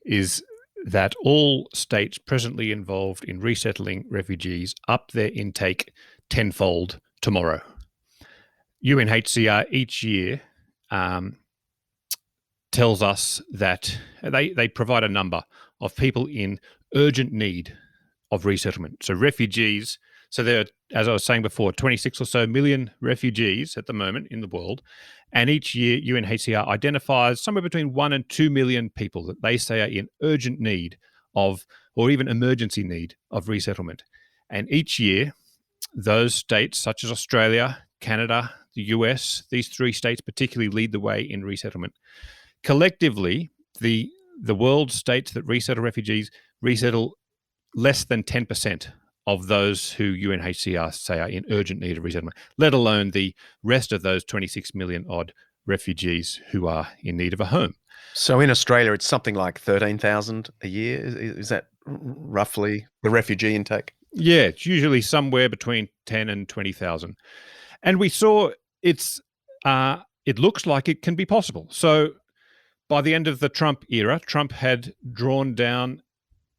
is that all states presently involved in resettling refugees up their intake tenfold tomorrow. UNHCR each year tells us that they provide a number of people in urgent need of resettlement. So refugees, so there are, as I was saying before, 26 or so million refugees at the moment in the world. And each year UNHCR identifies somewhere between 1 and 2 million people that they say are in urgent need of, or even emergency need of resettlement. And each year, those states such as Australia, Canada, the US, these three states particularly lead the way in resettlement. Collectively, the world states that resettle refugees resettle less than 10% of those who UNHCR say are in urgent need of resettlement, let alone the rest of those 26 million odd refugees who are in need of a home. So in Australia, it's something like 13,000 a year. Is that roughly the refugee intake? Yeah, it's usually somewhere between 10 and 20,000. And we saw it looks like it can be possible. So by the end of the Trump era, Trump had drawn down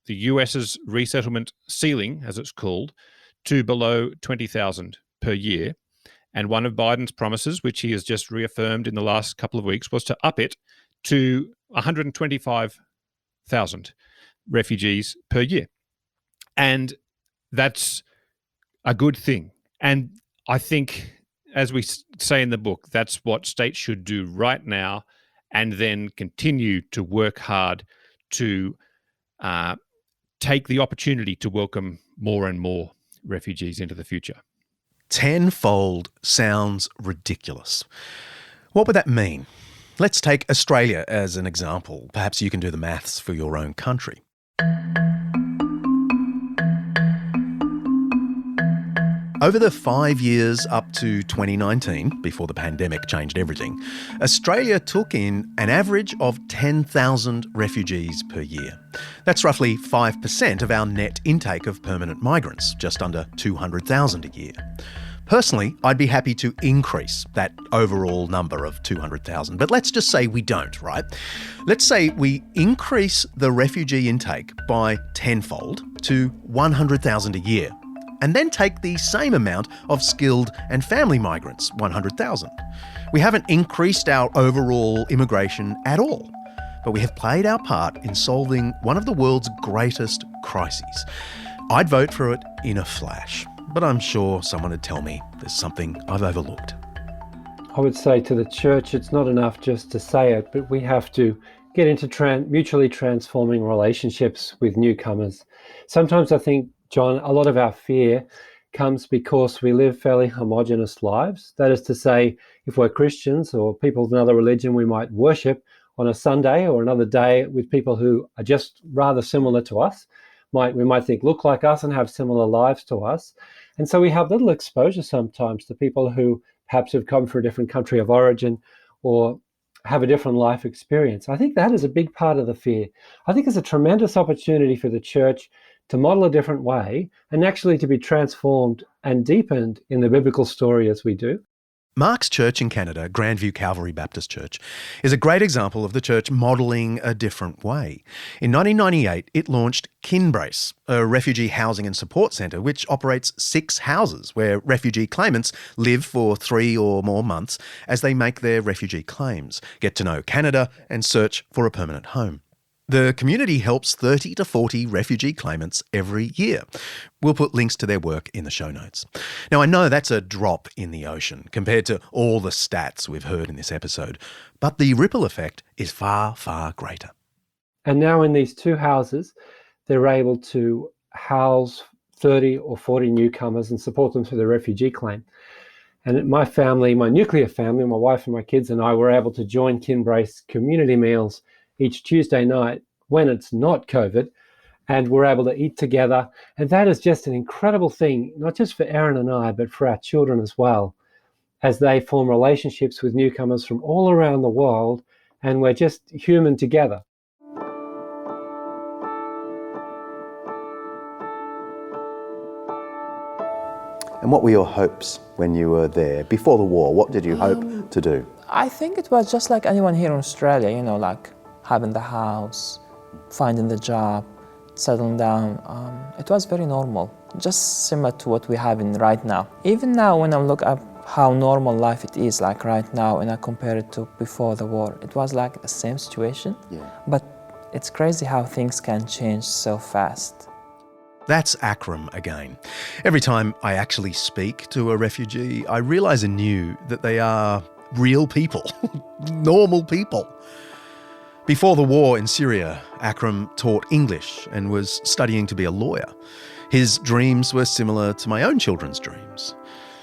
the US's resettlement ceiling, as it's called, to below 20,000 per year. And one of Biden's promises, which he has just reaffirmed in the last couple of weeks, was to up it to 125,000 refugees per year. And that's a good thing. And I think, as we say in the book, that's what states should do right now and then continue to work hard to take the opportunity to welcome more and more refugees into the future. Tenfold sounds ridiculous. What would that mean? Let's take Australia as an example. Perhaps you can do the maths for your own country. Over the 5 years up to 2019, before the pandemic changed everything, Australia took in an average of 10,000 refugees per year. That's roughly 5% of our net intake of permanent migrants, just under 200,000 a year. Personally, I'd be happy to increase that overall number of 200,000, but let's just say we don't, right? Let's say we increase the refugee intake by tenfold to 100,000 a year, and then take the same amount of skilled and family migrants, 100,000. We haven't increased our overall immigration at all, but we have played our part in solving one of the world's greatest crises. I'd vote for it in a flash, but I'm sure someone would tell me there's something I've overlooked. I would say to the church, it's not enough just to say it, but we have to get into mutually transforming relationships with newcomers. Sometimes I think, John, a lot of our fear comes because we live fairly homogenous lives. That is to say, if we're Christians or people of another religion, we might worship on a Sunday or another day with people who are just rather similar to us. We might think look like us and have similar lives to us. And so we have little exposure sometimes to people who perhaps have come from a different country of origin or have a different life experience. I think that is a big part of the fear. I think it's a tremendous opportunity for the church to model a different way and actually to be transformed and deepened in the biblical story as we do. Mark's church in Canada, Grandview Calvary Baptist Church, is a great example of the church modelling a different way. In 1998, it launched Kinbrace, a refugee housing and support centre which operates 6 houses where refugee claimants live for 3 or more months as they make their refugee claims, get to know Canada and search for a permanent home. The community helps 30 to 40 refugee claimants every year. We'll put links to their work in the show notes. Now, I know that's a drop in the ocean compared to all the stats we've heard in this episode, but the ripple effect is far, far greater. And now in these 2 houses, they're able to house 30 or 40 newcomers and support them through the refugee claim. And my family, my nuclear family, my wife and my kids and I were able to join Kinbrace community meals each Tuesday night when it's not COVID, and we're able to eat together. And that is just an incredible thing, not just for Erin and I, but for our children as well, as they form relationships with newcomers from all around the world, and we're just human together. And what were your hopes when you were there before the war? What did you hope to do? I think it was just like anyone here in Australia, you know, like having the house, finding the job, settling down. It was very normal, just similar to what we have in right now. Even now, when I look at how normal life it is like right now, and I compare it to before the war, it was like the same situation. Yeah. But it's crazy how things can change so fast. That's Akram again. Every time I actually speak to a refugee, I realise anew that they are real people, normal people. Before the war in Syria, Akram taught English and was studying to be a lawyer. His dreams were similar to my own children's dreams.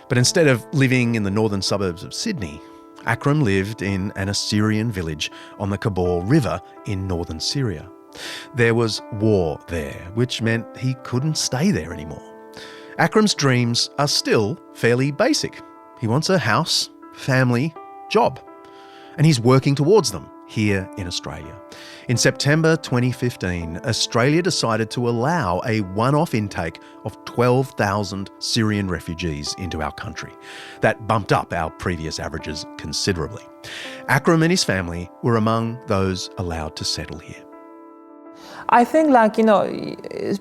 But instead of living in the northern suburbs of Sydney, Akram lived in an Assyrian village on the Kabul River in northern Syria. There was war there, which meant he couldn't stay there anymore. Akram's dreams are still fairly basic. He wants a house, family, job. And he's working towards them here in Australia. In September 2015, Australia decided to allow a one-off intake of 12,000 Syrian refugees into our country. That bumped up our previous averages considerably. Akram and his family were among those allowed to settle here. I think, like, you know,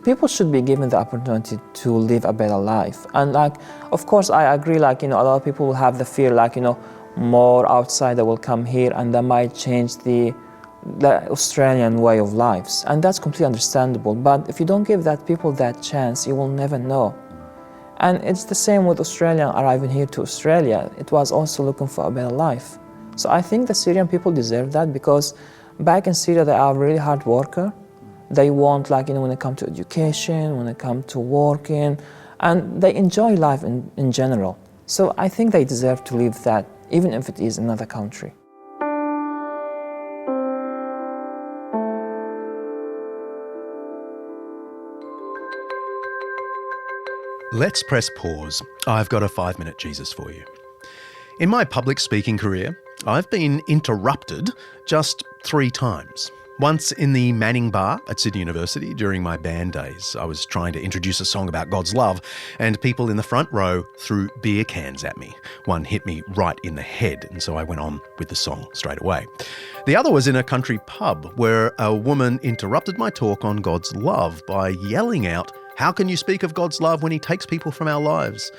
people should be given the opportunity to live a better life. And, like, of course, I agree, like, you know, a lot of people will have the fear, like, you know, more outsider will come here and that might change the Australian way of lives. And that's completely understandable. But if you don't give that people that chance, you will never know. And it's the same with Australian arriving here to Australia. It was also looking for a better life. So I think the Syrian people deserve that, because back in Syria, they are really hard worker. They want, like, you know, when it comes to education, when it comes to working, and they enjoy life in general. So I think they deserve to live that, even if it is another country. Let's press pause. I've got a 5-minute Jesus for you. In my public speaking career, I've been interrupted just 3 times. Once in the Manning Bar at Sydney University during my band days. I was trying to introduce a song about God's love, and people in the front row threw beer cans at me. One hit me right in the head, and so I went on with the song straight away. The other was in a country pub where a woman interrupted my talk on God's love by yelling out, "How can you speak of God's love when he takes people from our lives?"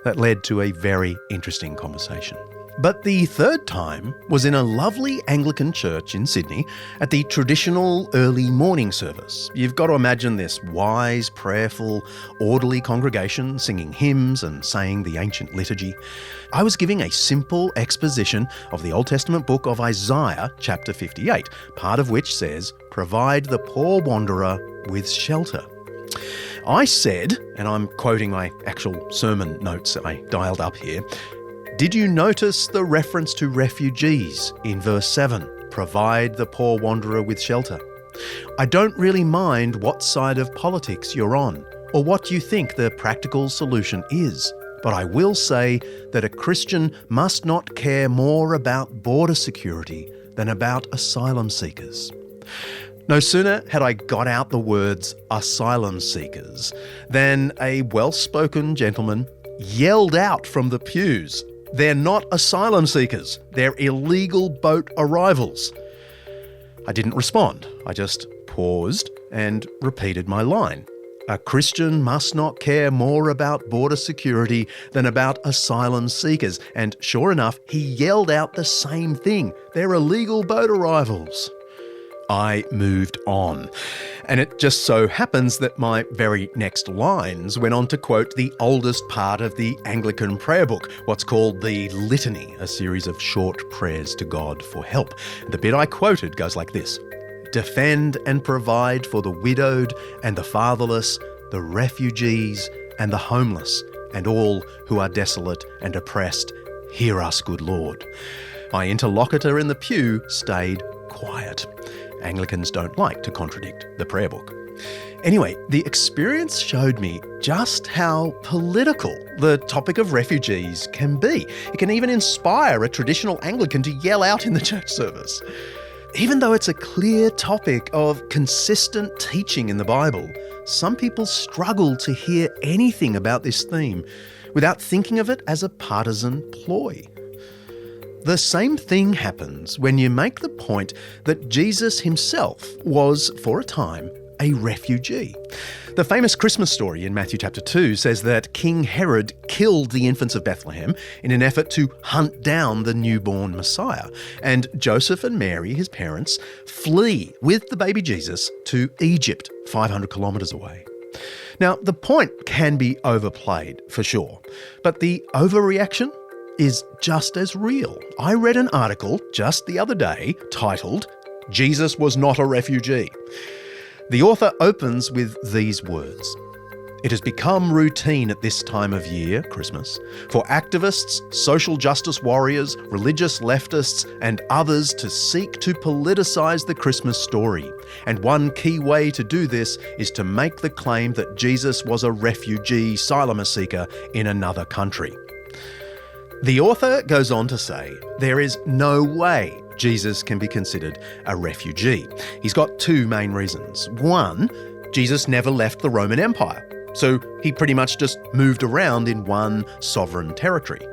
That led to a very interesting conversation. But the third time was in a lovely Anglican church in Sydney at the traditional early morning service. You've got to imagine this wise, prayerful, orderly congregation singing hymns and saying the ancient liturgy. I was giving a simple exposition of the Old Testament book of Isaiah, chapter 58, part of which says, "Provide the poor wanderer with shelter." I said, and I'm quoting my actual sermon notes that I dialed up here, "Did you notice the reference to refugees in verse 7? Provide the poor wanderer with shelter. I don't really mind what side of politics you're on or what you think the practical solution is, but I will say that a Christian must not care more about border security than about asylum seekers." No sooner had I got out the words asylum seekers than a well-spoken gentleman yelled out from the pews, They're not asylum seekers. They're illegal boat arrivals. I didn't respond. I just paused and repeated my line. A Christian must not care more about border security than about asylum seekers. And sure enough, he yelled out the same thing. They're illegal boat arrivals. I moved on. And it just so happens that my very next lines went on to quote the oldest part of the Anglican prayer book, what's called the Litany, a series of short prayers to God for help. The bit I quoted goes like this: defend and provide for the widowed and the fatherless, the refugees and the homeless, and all who are desolate and oppressed. Hear us, good Lord. My interlocutor in the pew stayed quiet. Anglicans don't like to contradict the prayer book. Anyway, the experience showed me just how political the topic of refugees can be. It can even inspire a traditional Anglican to yell out in the church service. Even though it's a clear topic of consistent teaching in the Bible, some people struggle to hear anything about this theme without thinking of it as a partisan ploy. The same thing happens when you make the point that Jesus himself was, for a time, a refugee. The famous Christmas story in Matthew chapter 2 says that King Herod killed the infants of Bethlehem in an effort to hunt down the newborn Messiah. And Joseph and Mary, his parents, flee with the baby Jesus to Egypt, 500 kilometres away. Now, the point can be overplayed, for sure, but the overreaction is just as real. I read an article just the other day titled, "Jesus Was Not a Refugee." The author opens with these words: "It has become routine at this time of year, Christmas, for activists, social justice warriors, religious leftists, and others to seek to politicise the Christmas story. And one key way to do this is to make the claim that Jesus was a refugee asylum seeker in another country." The author goes on to say there is no way Jesus can be considered a refugee. He's got two main reasons. One, Jesus never left the Roman Empire, so he pretty much just moved around in one sovereign territory.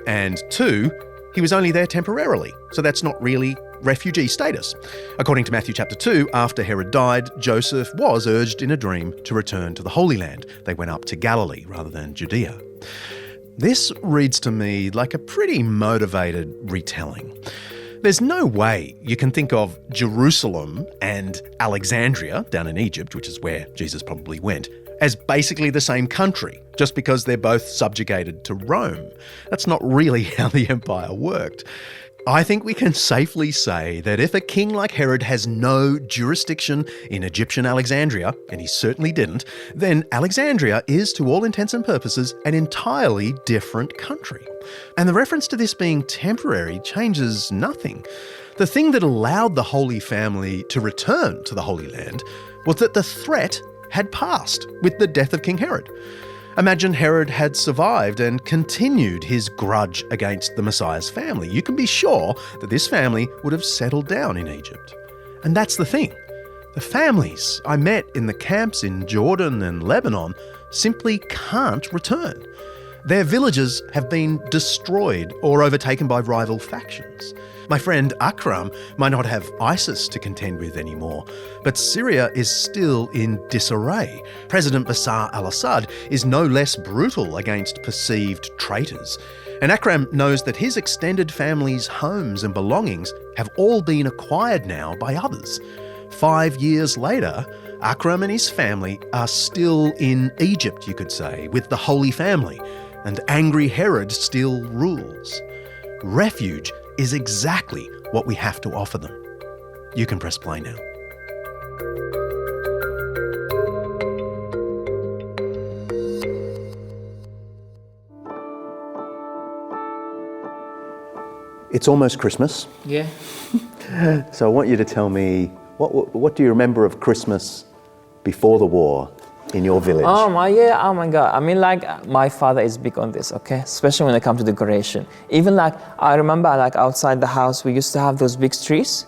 And two, he was only there temporarily, so that's not really refugee status. According to Matthew chapter 2, after Herod died, Joseph was urged in a dream to return to the Holy Land. They went up to Galilee rather than Judea. This reads to me like a pretty motivated retelling. There's no way you can think of Jerusalem and Alexandria, down in Egypt, which is where Jesus probably went, as basically the same country, just because they're both subjugated to Rome. That's not really how the empire worked. I think we can safely say that if a king like Herod has no jurisdiction in Egyptian Alexandria, and he certainly didn't, then Alexandria is, to all intents and purposes, an entirely different country. And the reference to this being temporary changes nothing. The thing that allowed the Holy Family to return to the Holy Land was that the threat had passed with the death of King Herod. Imagine Herod had survived and continued his grudge against the Messiah's family. You can be sure that this family would have settled down in Egypt. And that's the thing. The families I met in the camps in Jordan and Lebanon simply can't return. Their villages have been destroyed or overtaken by rival factions. My friend Akram might not have ISIS to contend with anymore, but Syria is still in disarray. President Bashar al-Assad is no less brutal against perceived traitors. And Akram knows that his extended family's homes and belongings have all been acquired now by others. 5 years later, Akram and his family are still in Egypt, you could say, with the Holy Family, and angry Herod still rules. Refuge is exactly what we have to offer them. You can press play now. It's almost Christmas, Yeah. so I want you to tell me, what do you remember of Christmas before the war in your village? Oh my God. I mean, like, my father is big on this, okay? Especially when it comes to decoration. Even like, I remember like outside the house, we used to have those big trees.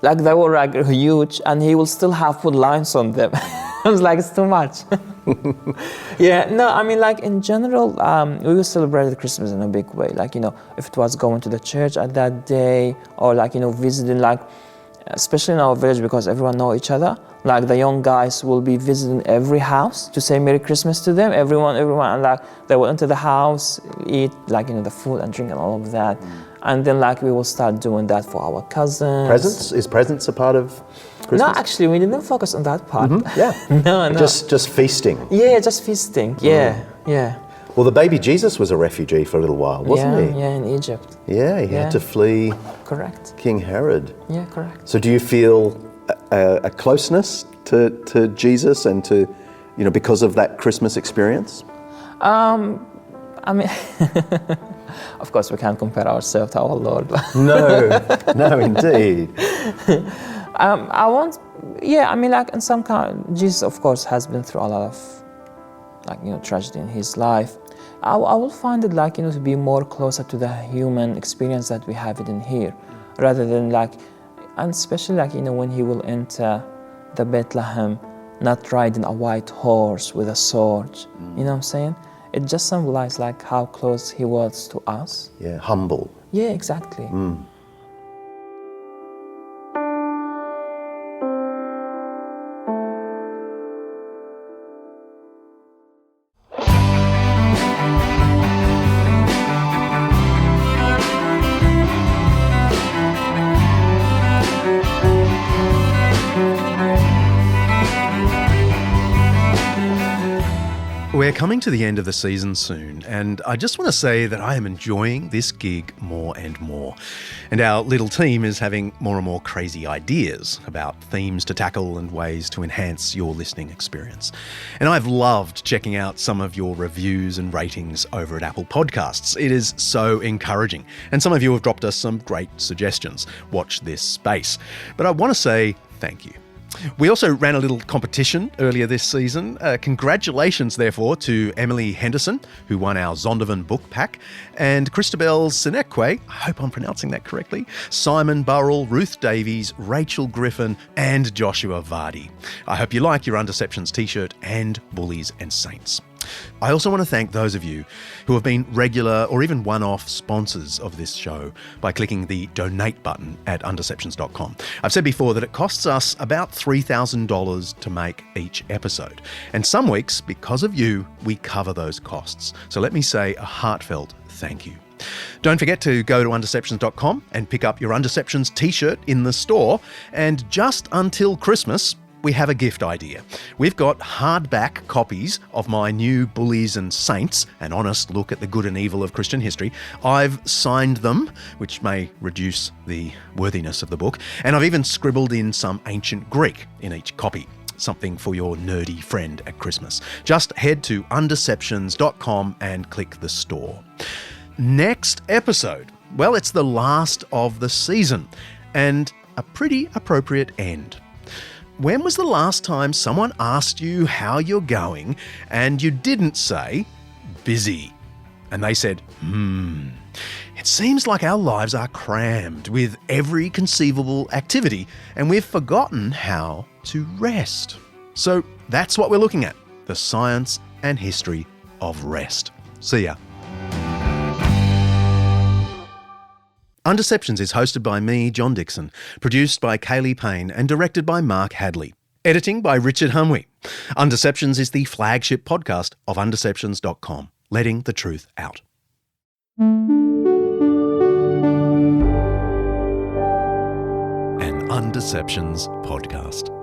Like they were like huge, and he will still have put lines on them. I was like, it's too much. Yeah, no, I mean, like in general, we will celebrate Christmas in a big way. Like, you know, if it was going to the church at that day, or like, you know, visiting, like, especially in our village, because everyone know each other, like the young guys will be visiting every house to say Merry Christmas to them, everyone, and like they will enter the house, eat like, you know, the food and drink and all of that. And then like we will start doing that for our cousins. Presents? Is presents a part of Christmas? No, actually, we didn't focus on that part. Yeah. No. Just feasting. Yeah, just feasting. Yeah, yeah. Well, the baby Jesus was a refugee for a little while, wasn't he? Yeah, in Egypt. Yeah, he had to flee Correct. King Herod. Yeah, correct. So do you feel a closeness to Jesus and to, you know, because of that Christmas experience? I mean, of course, we can't compare ourselves to our Lord. No, indeed. I mean, like in some kind, Jesus, of course, has been through a lot of, like, you know, tragedy in his life. I will find it, like, you know, to be more closer to the human experience that we have it in here, rather than like, and especially like, you know, when he will enter the Bethlehem, not riding a white horse with a sword. You know what I'm saying? It just symbolizes like how close he was to us. Yeah, humble. Yeah, exactly. We're coming to the end of the season soon, and I just want to say that I am enjoying this gig more and more. And our little team is having more and more crazy ideas about themes to tackle and ways to enhance your listening experience. And I've loved checking out some of your reviews and ratings over at Apple Podcasts. It is so encouraging. And some of you have dropped us some great suggestions. Watch this space. But I want to say thank you. We also ran a little competition earlier this season. Congratulations, therefore, to Emily Henderson, who won our Zondervan book pack, and Christabel Sinekwe, I hope I'm pronouncing that correctly, Simon Burrell, Ruth Davies, Rachel Griffin, and Joshua Vardy. I hope you like your Undeceptions t-shirt and Bullies and Saints. I also want to thank those of you who have been regular or even one-off sponsors of this show by clicking the donate button at undeceptions.com. I've said before that it costs us about $3,000 to make each episode. And some weeks, because of you, we cover those costs. So let me say a heartfelt thank you. Don't forget to go to undeceptions.com and pick up your Undeceptions t-shirt in the store. And just until Christmas, we have a gift idea. We've got hardback copies of my new Bullies and Saints, an honest look at the good and evil of Christian history. I've signed them, which may reduce the worthiness of the book, and I've even scribbled in some ancient Greek in each copy. Something for your nerdy friend at Christmas. Just head to undeceptions.com and click the store. Next episode, well, it's the last of the season, and a pretty appropriate end. When was the last time someone asked you how you're going and you didn't say, busy? And they said, It seems like our lives are crammed with every conceivable activity and we've forgotten how to rest. So that's what we're looking at, the science and history of rest. See ya. Undeceptions is hosted by me, John Dickson, produced by Kaley, Payne, and directed by Mark Hadley. Editing by Richard Hamwi. Undeceptions is the flagship podcast of undeceptions.com, letting the truth out. An Undeceptions podcast.